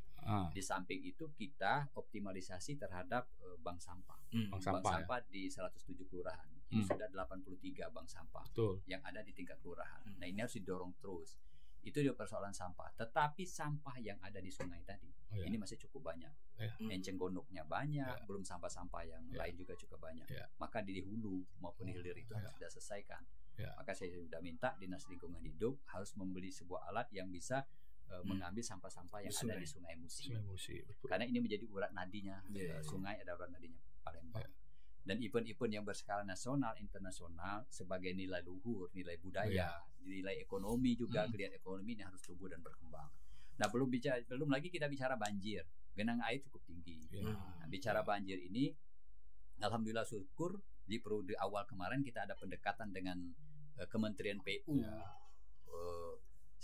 Di samping itu kita optimalisasi terhadap bank sampah. Bank sampah di 107 kelurahan. Ini sudah 83 bank sampah. Betul. Yang ada di tingkat kelurahan. Nah, ini harus didorong terus. Itu dia persoalan sampah. Tetapi sampah yang ada di sungai tadi ini masih cukup banyak. Enceng gondoknya banyak, belum sampah-sampah yang lain juga cukup banyak. Maka di hulu maupun di hilir itu harus kita selesaikan. Maka saya sudah minta Dinas Lingkungan Hidup harus membeli sebuah alat yang bisa mengambil sampah-sampah yang ada di Sungai Musi. Karena ini menjadi urat nadinya. Sungai ada urat nadinya Palembang. Dan event-event yang berskala nasional, internasional sebagai nilai luhur, nilai budaya, nilai ekonomi juga, kelihatan ekonomi ini harus tumbuh dan berkembang. Nah, belum lagi kita bicara banjir, genangan air cukup tinggi. Nah, bicara banjir ini, alhamdulillah syukur di periode awal kemarin kita ada pendekatan dengan Kementerian PU.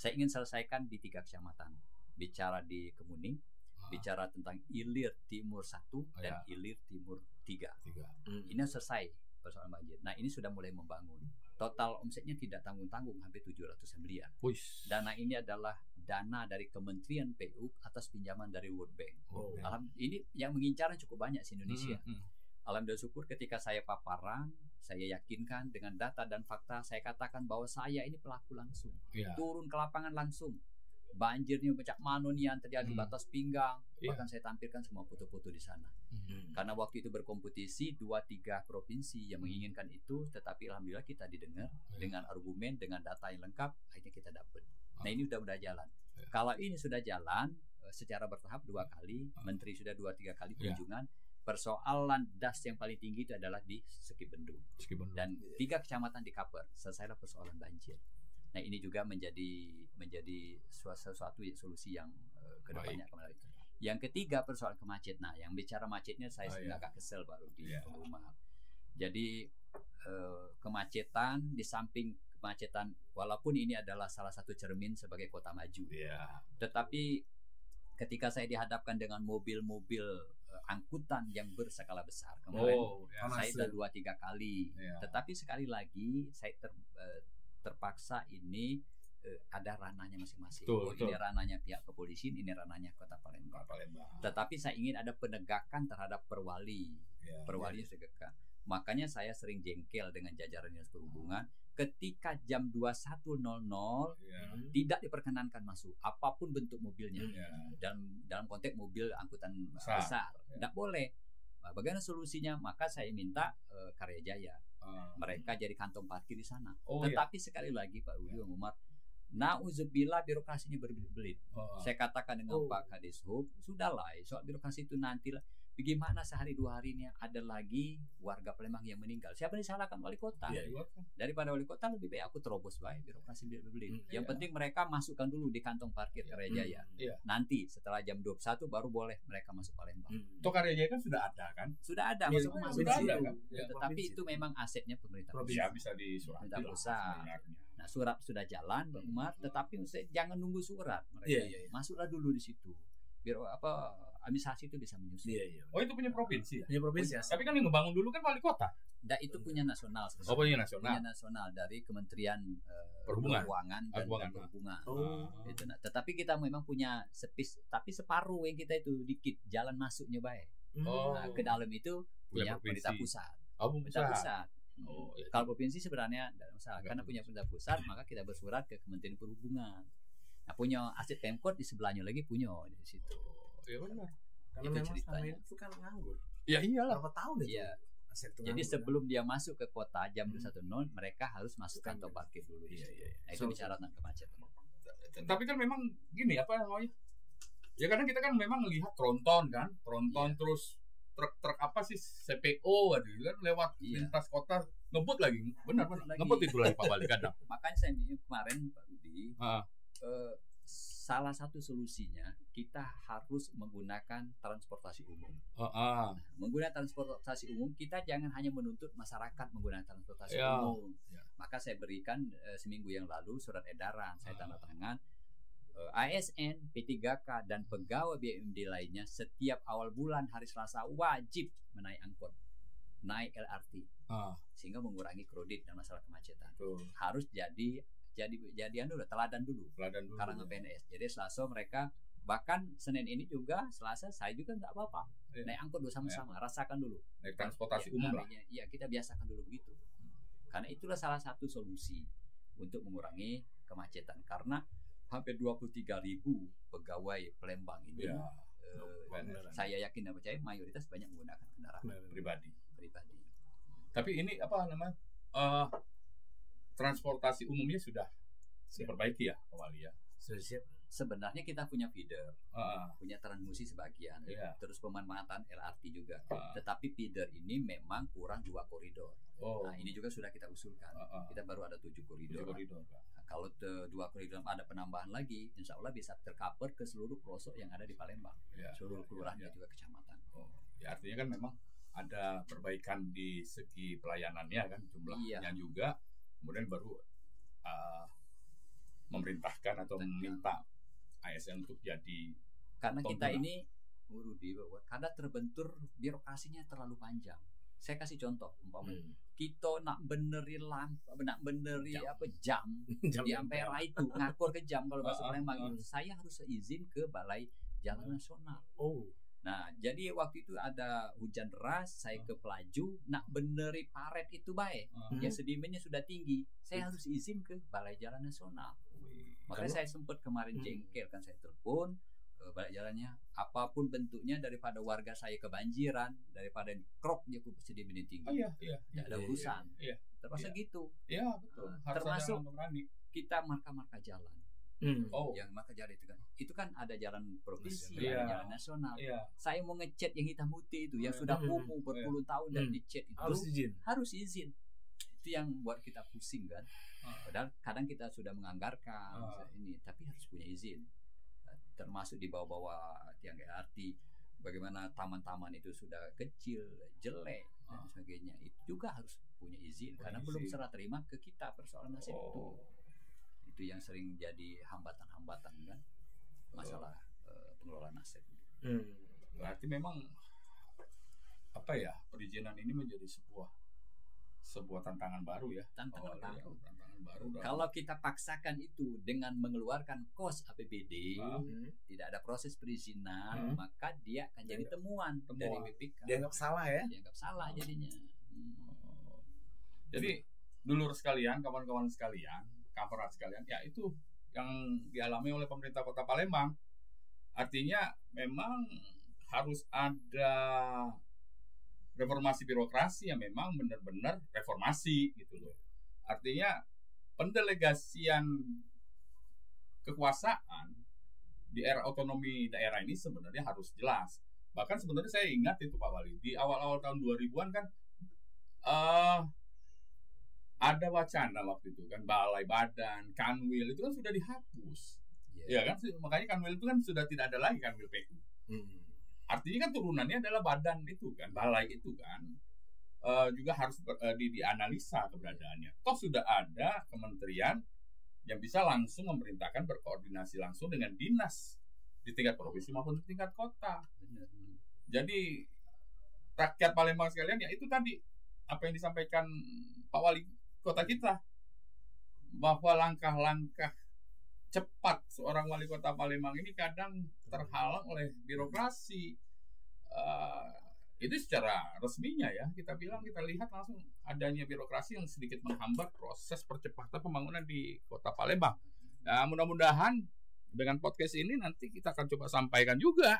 Saya ingin selesaikan di 3 kecamatan. Bicara di Kemuning, bicara tentang Ilir Timur 1 dan Ilir Timur 3. Ini selesai persoalan banjir. Nah, ini sudah mulai membangun. Total omsetnya tidak tanggung-tanggung, hampir 700 miliar. Dana ini adalah dana dari Kementerian PU atas pinjaman dari World Bank. Ini yang mengincar cukup banyak di Indonesia. Alhamdulillah syukur ketika saya paparan, saya yakinkan dengan data dan fakta, saya katakan bahwa saya ini pelaku langsung. Turun ke lapangan langsung. Banjirnya Becak Mano nih yang terjadi batas pinggang, bahkan saya tampilkan semua foto-foto di sana. Karena waktu itu berkompetisi 2-3 provinsi yang menginginkan itu, tetapi alhamdulillah kita didengar dengan argumen, dengan data yang lengkap, akhirnya kita dapat. Nah, ini udah jalan. Kalau ini sudah jalan secara bertahap 2 kali, menteri sudah 2-3 kali kunjungan. Persoalan das yang paling tinggi itu adalah di Sekibendung. Dan 3 kecamatan di cover, selesailah persoalan banjir. Nah, ini juga menjadi suatu solusi yang kedepannya kembali. Yang ketiga persoalan kemacetan. Nah, yang bicara macetnya saya agak kesel baru di rumah. Jadi kemacetan, di samping kemacetan, walaupun ini adalah salah satu cermin sebagai kota maju, tetapi ketika saya dihadapkan dengan mobil-mobil angkutan yang berskala besar kemarin, saya sudah 2-3 kali. Tetapi sekali lagi saya terpaksa ini ada ranahnya masing-masing. Ini ranahnya pihak kepolisian, ini ranahnya Kota Palembang. Tetapi saya ingin ada penegakan terhadap perwali. Perwali segera. Makanya saya sering jengkel dengan jajaran Dinas Perhubungan ketika jam 21.00 tidak diperkenankan masuk apapun bentuk mobilnya. Dalam konteks mobil angkutan besar. Tidak boleh. Nah, bagaimana solusinya? Maka saya minta Karya Jaya. Mereka jadi kantong parkir di sana. Tetapi sekali lagi Pak Budi Umar, nauzubillah birokrasinya berbelit. Saya katakan dengan Pak Kadishub, sudahlah soal birokrasi itu nantilah. Bagaimana sehari 2 hari ini ada lagi warga Palembang yang meninggal? Siapa yang disalahkan? Wali kota. Daripada wali kota lebih baik aku terobos baik birokrasi berbelit. Yang penting mereka masukkan dulu di kantong parkir Karya Jaya. Nanti setelah jam 21 baru boleh mereka masuk Palembang. Toh Karya Jaya kan sudah ada kan? Sudah ada, masuk ada kan? Tetapi itu memang asetnya pemerintah pusat. Bisa di surat. Pemerintah pusat. Nah, surat sudah jalan, Bang Umar, tetapi jangan nunggu surat mereka. Masuklah dulu di situ. Biar administrasi itu bisa menyusun. Oh, itu punya provinsi ya? Punya provinsi ya. Tapi kan yang ngebangun dulu kan wali kota. Nah, itu punya nasional. Punya nasional. Punya nasional dari Kementerian Perhubungan dan Perhubungan. Itu. Nah, tetapi kita memang punya tapi separuh yang kita itu dikit jalan masuknya baik. Nah, ke dalam itu punya pemerintah pusat. Pemerintah pusat. Kalau provinsi sebenarnya tidak masalah karena punya pemerintah pusat, maka kita bersurat ke Kementerian Perhubungan. Nah, punya aset Pemkot di sebelahnya lagi punya di situ. Benar. Karena itu memang ceritanya. itu kan nganggur. Ya iyalah. Berapa tahun itu? Jadi sebelum dia masuk ke kota jam 21.00 mereka harus masuk kantong parkir dulu. Nah, itu bicara tentang kemacetan. Tapi kan memang gini apa namanya? Ya kadang kita kan memang melihat tronton terus truk apa sih CPO gitu kan lewat lintas kota ngebut lagi. Benar. Ngebut itu lagi Pak Bali kadang. Makanya saya kemarin Pak Budi salah satu solusinya kita harus menggunakan transportasi umum. Menggunakan transportasi umum kita jangan hanya menuntut masyarakat menggunakan transportasi umum. Maka saya berikan seminggu yang lalu surat edaran saya tanda tangan. ASN, P3K dan pegawai BUMD lainnya setiap awal bulan hari Selasa wajib menaik angkot, naik LRT, sehingga mengurangi kredit dan masalah kemacetan. Harus jadi teladan dulu. Karangan PNS. Jadi Selasa mereka bahkan Senin ini juga Selasa saya juga nggak apa-apa naik angkot dulu sama-sama rasakan dulu naik transportasi umum lah. Iya kita biasakan dulu begitu. Karena itulah salah satu solusi untuk mengurangi kemacetan. Karena hampir 23.000 pegawai Palembang ini. Ya, Saya yakin dan percaya mayoritas banyak menggunakan kendaraan pribadi. Tapi ini apa namanya? Transportasi umumnya sudah diperbaiki ya, Pak Wali ya. Sudah siap. Sebenarnya kita punya feeder, punya Transmusi sebagian, terus pemanfaatan LRT juga. Tetapi feeder ini memang kurang 2 koridor. Nah, ini juga sudah kita usulkan. Kita baru ada 7 koridor. Nah, kalau 2 koridor ada penambahan lagi, insya Allah bisa tercover ke seluruh pelosok yang ada di Palembang, seluruh kelurahan dan juga kecamatan. Ya, artinya kan memang ada perbaikan di segi pelayanannya kan, jumlahnya juga. Kemudian baru memerintahkan atau meminta ASN untuk jadi karena kita ini Rudi, karena terbentur birokrasinya terlalu panjang. Saya kasih contoh umpamanya kita nak beneri lampu, nak beneri jam di Ampera itu ngakur ke jam kalau bahasa Palembang itu saya harus izin ke Balai Jalan Nasional. Nah, jadi waktu itu ada hujan deras, saya ke Pelaju, nak beneri paret itu baik. Ya sedimennya sudah tinggi, saya harus izin ke Balai Jalan Nasional. Makanya saya sempat kemarin jengkel kan, saya telepon balik jalannya, apapun bentuknya, daripada warga saya kebanjiran, daripada krok dia ke sedimen tinggi. Tidak ada urusan. Termasuk gitu. Iya, betul. Termasuk kita marka-marka jalan. Yang marka jalan itu kan ada jalan provinsi, ada jalan nasional. Saya mau ngecat yang hitam putih itu, yang sudah kumuh berpuluh tahun dan dicat itu harus izin. Itu yang buat kita pusing kan. Padahal kadang kita sudah menganggarkan ini, tapi harus punya izin. Termasuk di bawah-bawah tiang LRT, bagaimana taman-taman itu sudah kecil, jelek dan sebagainya, itu juga harus punya izin karena belum serah terima ke kita persoalan nasib itu yang sering jadi hambatan-hambatan kan, masalah pengelolaan aset. Berarti memang apa ya, perizinan ini menjadi sebuah tantangan baru ya. Tantangan baru. Kalau kita paksakan itu dengan mengeluarkan kos APBD, tidak ada proses perizinan, maka dia akan jadi temuan dari BPK. Dianggap salah ya? Dianggap salah jadinya. Jadi dulur sekalian, kawan-kawan sekalian, kampret sekalian, ya itu yang dialami oleh pemerintah Kota Palembang. Artinya memang harus ada reformasi birokrasi yang memang benar-benar reformasi gitu loh. Artinya pendelegasian kekuasaan di era otonomi daerah ini sebenarnya harus jelas. Bahkan sebenarnya saya ingat itu Pak Wali, di awal-awal tahun 2000-an kan ada wacana waktu itu kan, balai badan, kanwil itu kan sudah dihapus. Ya kan, makanya kanwil itu kan sudah tidak ada lagi kanwil PU. Artinya kan turunannya adalah badan itu kan, balai itu kan, juga harus dianalisa keberadaannya. Toh sudah ada kementerian yang bisa langsung memerintahkan berkoordinasi langsung dengan dinas di tingkat provinsi maupun di tingkat kota. Jadi rakyat Palembang sekalian, ya itu tadi apa yang disampaikan Pak Wali Kota kita, bahwa langkah-langkah cepat seorang wali kota Palembang ini kadang terhalang oleh birokrasi. Itu secara resminya ya, kita lihat langsung adanya birokrasi yang sedikit menghambat proses percepatan pembangunan di Kota Palembang. Nah, mudah-mudahan dengan podcast ini nanti kita akan coba sampaikan juga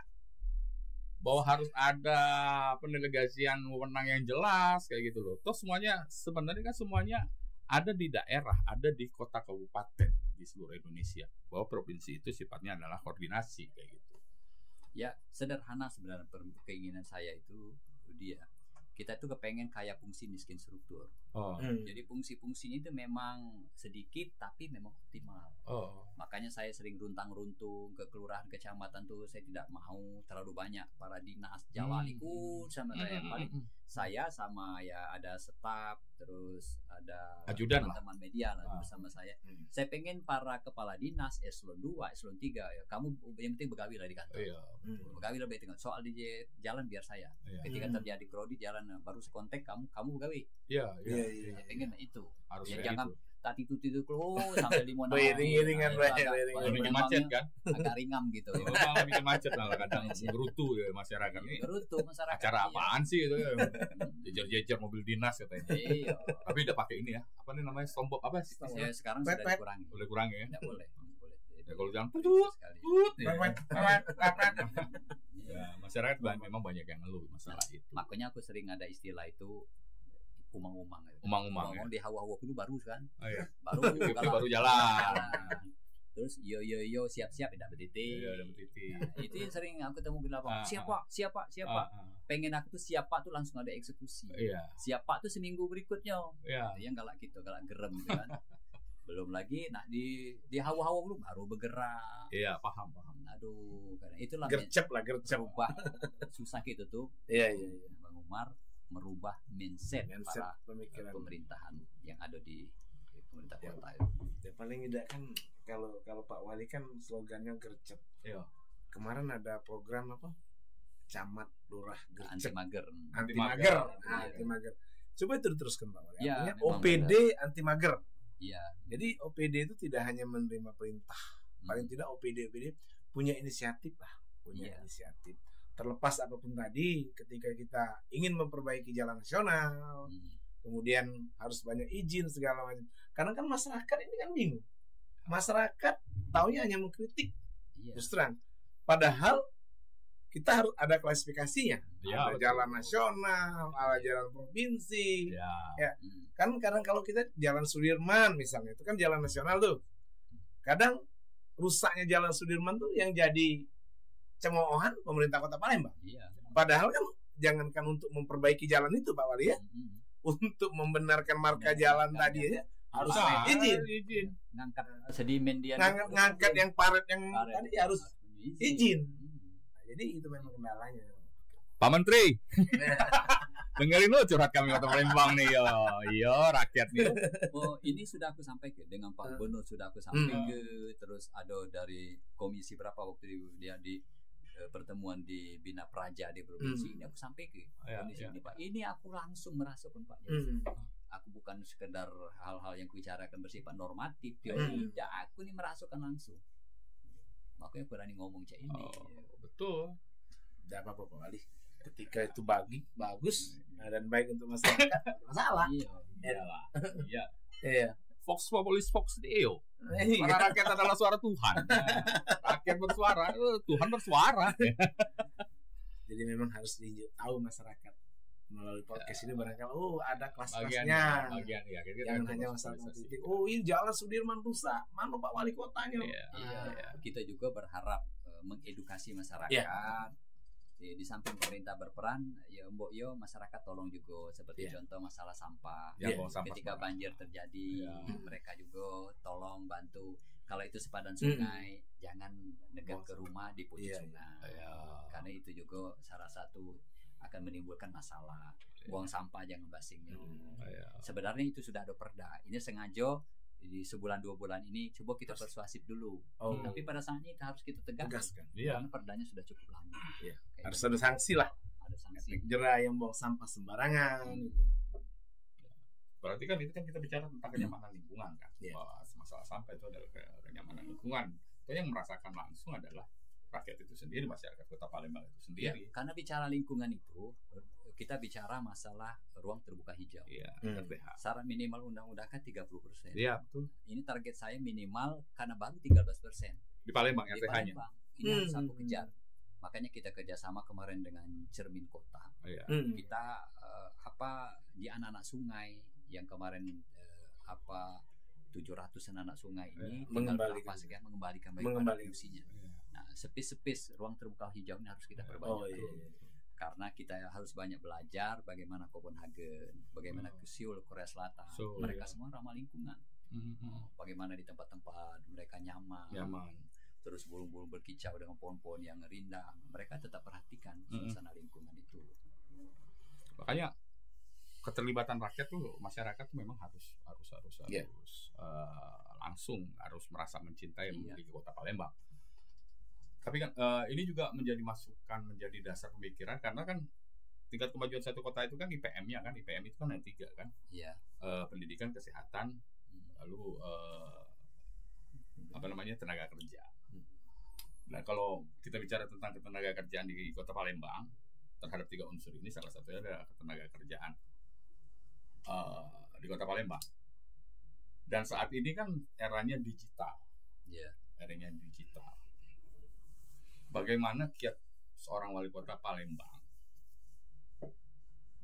bahwa harus ada pendelegasian wewenang yang jelas kayak gitu loh. Terus sebenarnya kan semuanya ada di daerah, ada di kota kabupaten di seluruh Indonesia. Bahwa provinsi itu sifatnya adalah koordinasi kayak gitu. Ya, sederhana sebenarnya keinginan saya itu dia. Kita tuh kepengen kaya fungsi miskin struktur. Jadi fungsi-fungsinya itu memang sedikit tapi memang optimal. Makanya saya sering runtang-runtung ke kelurahan kecamatan tuh, saya tidak mau terlalu banyak para dinas Jawa ikut sama saya. Paling saya sama ya ada staf, terus ada ajudan teman-teman media lah bersama saya. Saya pengen para kepala dinas eselon 2, eselon 3 ya, kamu yang penting begawi lah di kantor. Begawi lah baik, soal di jalan biar saya. Ketika terjadi kredit jalan baru sekontek kamu begawi. Saya pengen itu. Harus ya, jangan tadi itu sampai limonada. Iring-iringan bikin macet kan? Agak ringam gitu. Bikin macet lah kadang gerutu ya masyarakat ini. Gerutu masyarakat. Acara apaan sih itu? Jejer-jejer mobil dinas katanya. Tapi udah pakai ini ya. Apa nih namanya? Stombok apa sih? Ya, sekarang sudah dikurangi. Boleh kurangi ya? Tidak boleh. Ya, kalau jangan Berisik sekali. ya, masyarakat memang banyak yang ngeluh masalah itu. Makanya aku sering ada istilah itu umang-umang. Umang-umang, ya. Di hawa-hawa dulu baru kan. Oh, iya. Baru baru jalan. Terus yo siap-siap tidak betiti. Iya, udah betiti. Nah, itu yang sering aku temu di lapangan. Siapa. Pengen aku tuh siapa tuh langsung ada eksekusi. Iya. Siapa tuh seminggu berikutnya. Iya. Yang galak gitu, galak gerem gitu kan. Belum lagi di hawa-hawa dulu baru bergerak. Iya, paham. Aduh, karena itulah Gercep. merubah susah gitu tuh. Iya. Bang Umar merubah mindset para pemikiran pemerintahan yang ada di pemerintah Ya. kota itu. Ya paling tidak kan kalau Pak Wali kan slogannya gercep. Iya. Kemarin ada program apa? Camat Lurah Anti Gercep. mager. Anti mager. mager. Anti mager. Coba itu diteruskan Pak Wali. Ya, Artinya memang OPD anti mager. Iya. Jadi OPD itu tidak hanya menerima perintah. Paling tidak OPD punya inisiatif lah, punya Iya. inisiatif. Terlepas apapun tadi, ketika kita ingin memperbaiki jalan nasional, kemudian harus banyak izin segala macam. Karena kan masyarakat ini kan bingung. Masyarakat taunya hanya mengkritik, Iya. justru. Padahal kita harus ada klasifikasinya. Ya, Ada betul. jalan nasional, ada jalan provinsi. Ya. Kan kadang kalau kita jalan Sudirman misalnya, itu kan jalan nasional tuh. Kadang rusaknya jalan Sudirman tuh yang jadi cemoohan pemerintah Kota Palembang. Iya. Padahal kan jangankan untuk memperbaiki jalan itu Pak Wali ya, untuk membenarkan marka jalan tadi aja harus izin. Ngangkat sedimen dia. Ngangkat yang paret yang Paret. tadi harus punya izin. Nah, jadi itu memang kendalanya. Pak Menteri. Dengerin lo curhat kami Kota Palembang nih, yo. Iya, rakyat nih. Oh, ini sudah aku sampaikan dengan Pak Gubernur, sudah aku sampaikan. Terus ada dari komisi berapa waktu dia di pertemuan di Bina Praja di provinsi ini aku sampaikan kondisi ini Pak. Ini aku langsung merasakan Pak. Aku bukan sekedar hal-hal yang kubicarakan bersifat normatif, teori. Tidak, aku ini merasakan langsung. Makanya berani ngomong cak ini. Betul. Tidak apa-apa Pak Wali. Ketika itu bagus dan baik untuk masyarakat, masalah. Iyalah. Iya. Iya. Vox Populis Vox Deo. Para rakyat adalah suara Tuhan. Rakyat bersuara, Tuhan bersuara. Jadi memang harus tahu masyarakat melalui podcast ini barangkali ada kelas-kelasnya. Bagian ya. Jangan hanya masalah politik. Oh, ini jalan Sudirman rusak. Mana Pak Wali kotanya? Iya. Kita juga berharap mengedukasi masyarakat. Di samping pemerintah berperan, ya mbok yo masyarakat tolong juga seperti contoh masalah sampah. Ketika banjir terjadi, mereka juga tolong bantu. Kalau itu sepadan sungai, jangan dekat ke rumah di pucuk sungai. Karena itu juga salah satu akan menimbulkan masalah. Buang sampah jangan basingnya. Sebenarnya itu sudah ada perda. Ini sengaja di sebulan 2 bulan ini coba kita persuasif dulu. Tapi pada saatnya harus kita tegaskan. Karena perdanya sudah cukup lama. Harus ada sanksi lah. Ada sanksi. Jerah yang buang sampah sembarangan. Berarti kan itu kan kita bicara tentang kenyamanan lingkungan kan. Masalah sampah itu adalah kenyamanan lingkungan. Itu yang merasakan langsung adalah rakyat itu sendiri, masyarakat Kota Palembang itu sendiri. Karena bicara lingkungan itu kita bicara masalah ruang terbuka hijau. RTH. Syarat minimal undang-undang kan 30%. Iya, betul. Ini target saya minimal karena baru 13%. Di Palembang Di RTH-nya. Palembang. Ini harus aku kejar. Makanya kita kerjasama kemarin dengan Cermin Kota. Kita di anak-anak sungai yang kemarin 700-an anak sungai ini mengembalikan fungsinya. Nah, sepis ruang terbuka hijau ini harus kita perbanyak. Karena kita harus banyak belajar bagaimana Copenhagen, bagaimana Seoul, Korea Selatan. Mereka semua ramah lingkungan. Bagaimana di tempat-tempat mereka nyaman. Terus burung-burung berkicau dengan pohon-pohon yang rindang. Mereka tetap perhatikan suasana lingkungan itu. Makanya keterlibatan rakyat tuh, masyarakat tuh memang harus langsung harus merasa mencintai memiliki Kota Palembang. Tapi kan ini juga menjadi masukan, menjadi dasar pemikiran, karena kan tingkat kemajuan satu kota itu kan IPM-nya kan, IPM itu kan ada 3 kan. Pendidikan, kesehatan, lalu tenaga kerja. Nah, kalau kita bicara tentang ketenaga kerjaan di Kota Palembang terhadap 3 unsur ini, salah satunya adalah ketenaga kerjaan di Kota Palembang. Dan saat ini kan eranya digital. adanya digital. Bagaimana kiat seorang wali kota Palembang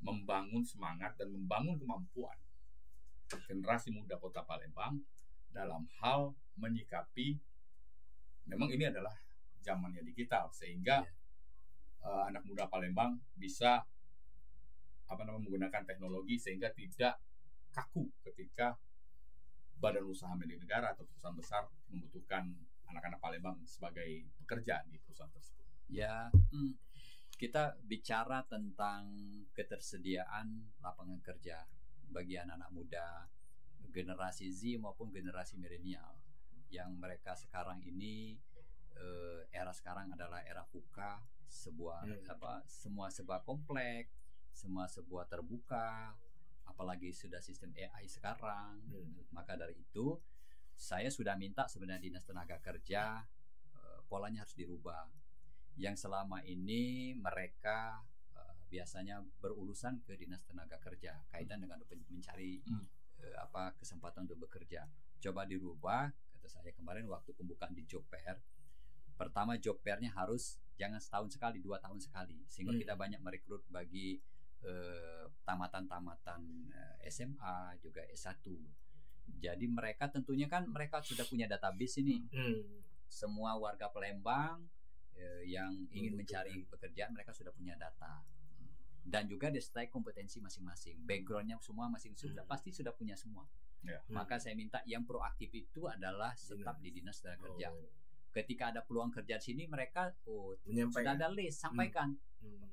membangun semangat dan membangun kemampuan generasi muda kota Palembang dalam hal menyikapi, memang ini adalah zamannya digital, sehingga anak muda Palembang bisa menggunakan teknologi sehingga tidak kaku ketika badan usaha milik negara atau perusahaan besar membutuhkan anak-anak Palembang sebagai pekerja di perusahaan tersebut. Ya, kita bicara tentang ketersediaan lapangan kerja bagi anak-anak muda generasi Z maupun generasi milenial yang mereka sekarang ini, era sekarang adalah era VUCA, semua sebuah kompleks, semua sebuah terbuka, apalagi sudah sistem AI sekarang. Maka dari itu saya sudah minta sebenarnya Dinas Tenaga Kerja polanya harus dirubah. Yang selama ini mereka biasanya berurusan ke Dinas Tenaga Kerja kaitan dengan mencari kesempatan untuk bekerja. Coba dirubah, kata saya kemarin waktu pembukaan di job fair. Pertama job fairnya harus jangan setahun sekali, 2 tahun sekali, sehingga kita banyak merekrut bagi tamatan-tamatan SMA juga S1. Jadi mereka tentunya kan mereka sudah punya database ini. Semua warga Palembang yang ingin mencari pekerjaan mereka sudah punya data. Dan juga disertai kompetensi masing-masing, backgroundnya semua sudah pasti sudah punya semua. Maka saya minta yang proaktif itu adalah tetap di Dinas Tenaga Kerja. Ketika ada peluang kerja di sini mereka sudah ada list, sampaikan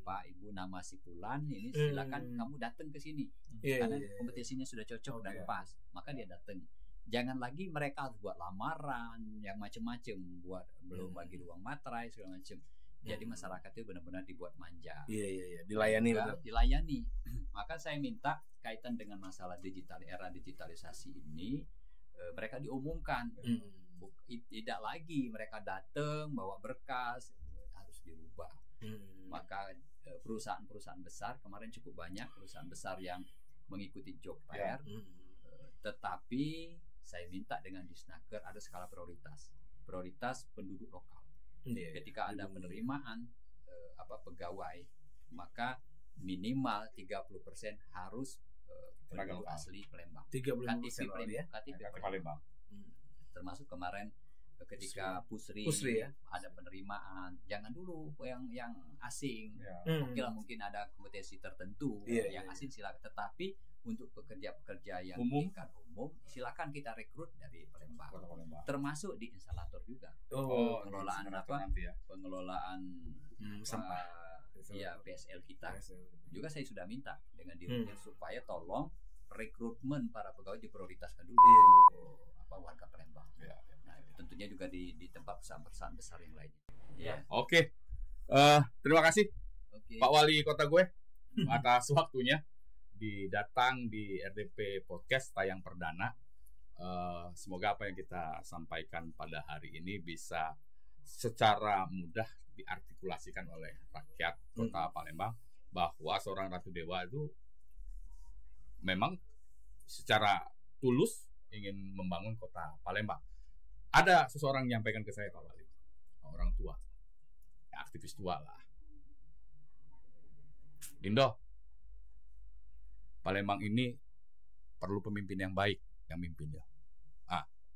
Pak Ibu nama si Fulan ini silakan kamu datang ke sini karena kompetensinya sudah cocok dan pas, maka dia datang. Jangan lagi mereka harus buat lamaran yang macam-macam, buat belum bagi ruang materai segala macam. Jadi masyarakat itu benar-benar dibuat manja. Dilayani. Maka saya minta kaitan dengan masalah digital, era digitalisasi ini, mereka diumumkan. Tidak lagi mereka datang bawa berkas, harus dirubah. Maka perusahaan-perusahaan besar kemarin cukup banyak perusahaan besar yang mengikuti job fair. Tetapi saya minta dengan Disnaker ada skala prioritas penduduk lokal. Ketika ada penerimaan pegawai, maka minimal 30% harus penduduk asli Palembang. 30% KTP Palembang. Termasuk kemarin ketika Pusri ada penerimaan, jangan dulu yang asing. Mungkin ada kompetensi tertentu yang asing silakan, tetapi untuk pekerja-pekerja yang tingkat umum silakan kita rekrut dari Palembang. Termasuk di instalator juga. Pengelolaan pengelolaan sampah. PSL kita. Juga saya sudah minta dengan dirinya supaya tolong rekrutmen para pegawai diprioritaskan dulu. Warga Palembang. Nah, tentunya juga di tempat perusahaan besar yang lainnya. Oke. Terima kasih Pak Wali Kota gue atas waktunya datang di RDP Podcast tayang perdana. Semoga apa yang kita sampaikan pada hari ini bisa secara mudah diartikulasikan oleh rakyat Kota Palembang, bahwa seorang Ratu Dewa itu memang secara tulus ingin membangun Kota Palembang. Ada seseorang yang menyampaikan ke saya, Pak Wali, orang tua, aktivis tua lah. Dindo, Palembang ini perlu pemimpin yang baik, yang mimpin ya.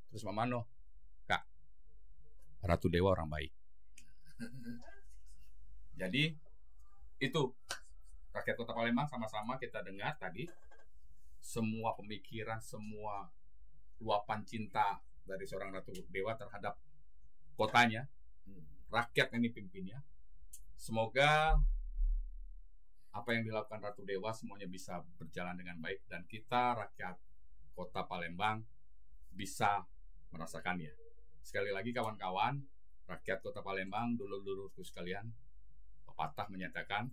Terus Mamano, Kak, Ratu Dewa orang baik. Jadi itu rakyat Kota Palembang sama-sama kita dengar tadi semua pemikiran, semua luapan cinta dari seorang Ratu Dewa terhadap kotanya, rakyat yang dipimpinnya. Semoga apa yang dilakukan Ratu Dewa semuanya bisa berjalan dengan baik dan kita rakyat Kota Palembang bisa merasakannya. Sekali lagi kawan-kawan, rakyat Kota Palembang, dulur-dulurku sekalian, pepatah menyatakan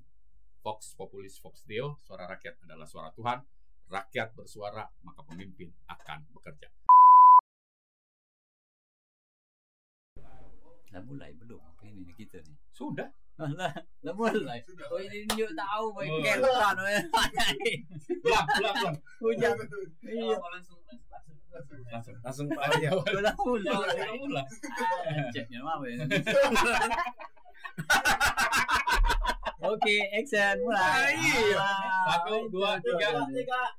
Vox Populis Vox Deo, suara rakyat adalah suara Tuhan. Rakyat bersuara, maka pemimpin akan bekerja. Lah mulai belum? Ini kita nih. Sudah. Lah mulai. Oh ini yuk tahu keran. Pulang. Hujan. Iya. Langsung aja. Ulang mulu. Ulang. Ceknya apa ya? Oke, action mulai. Iya. 1, 2, 3.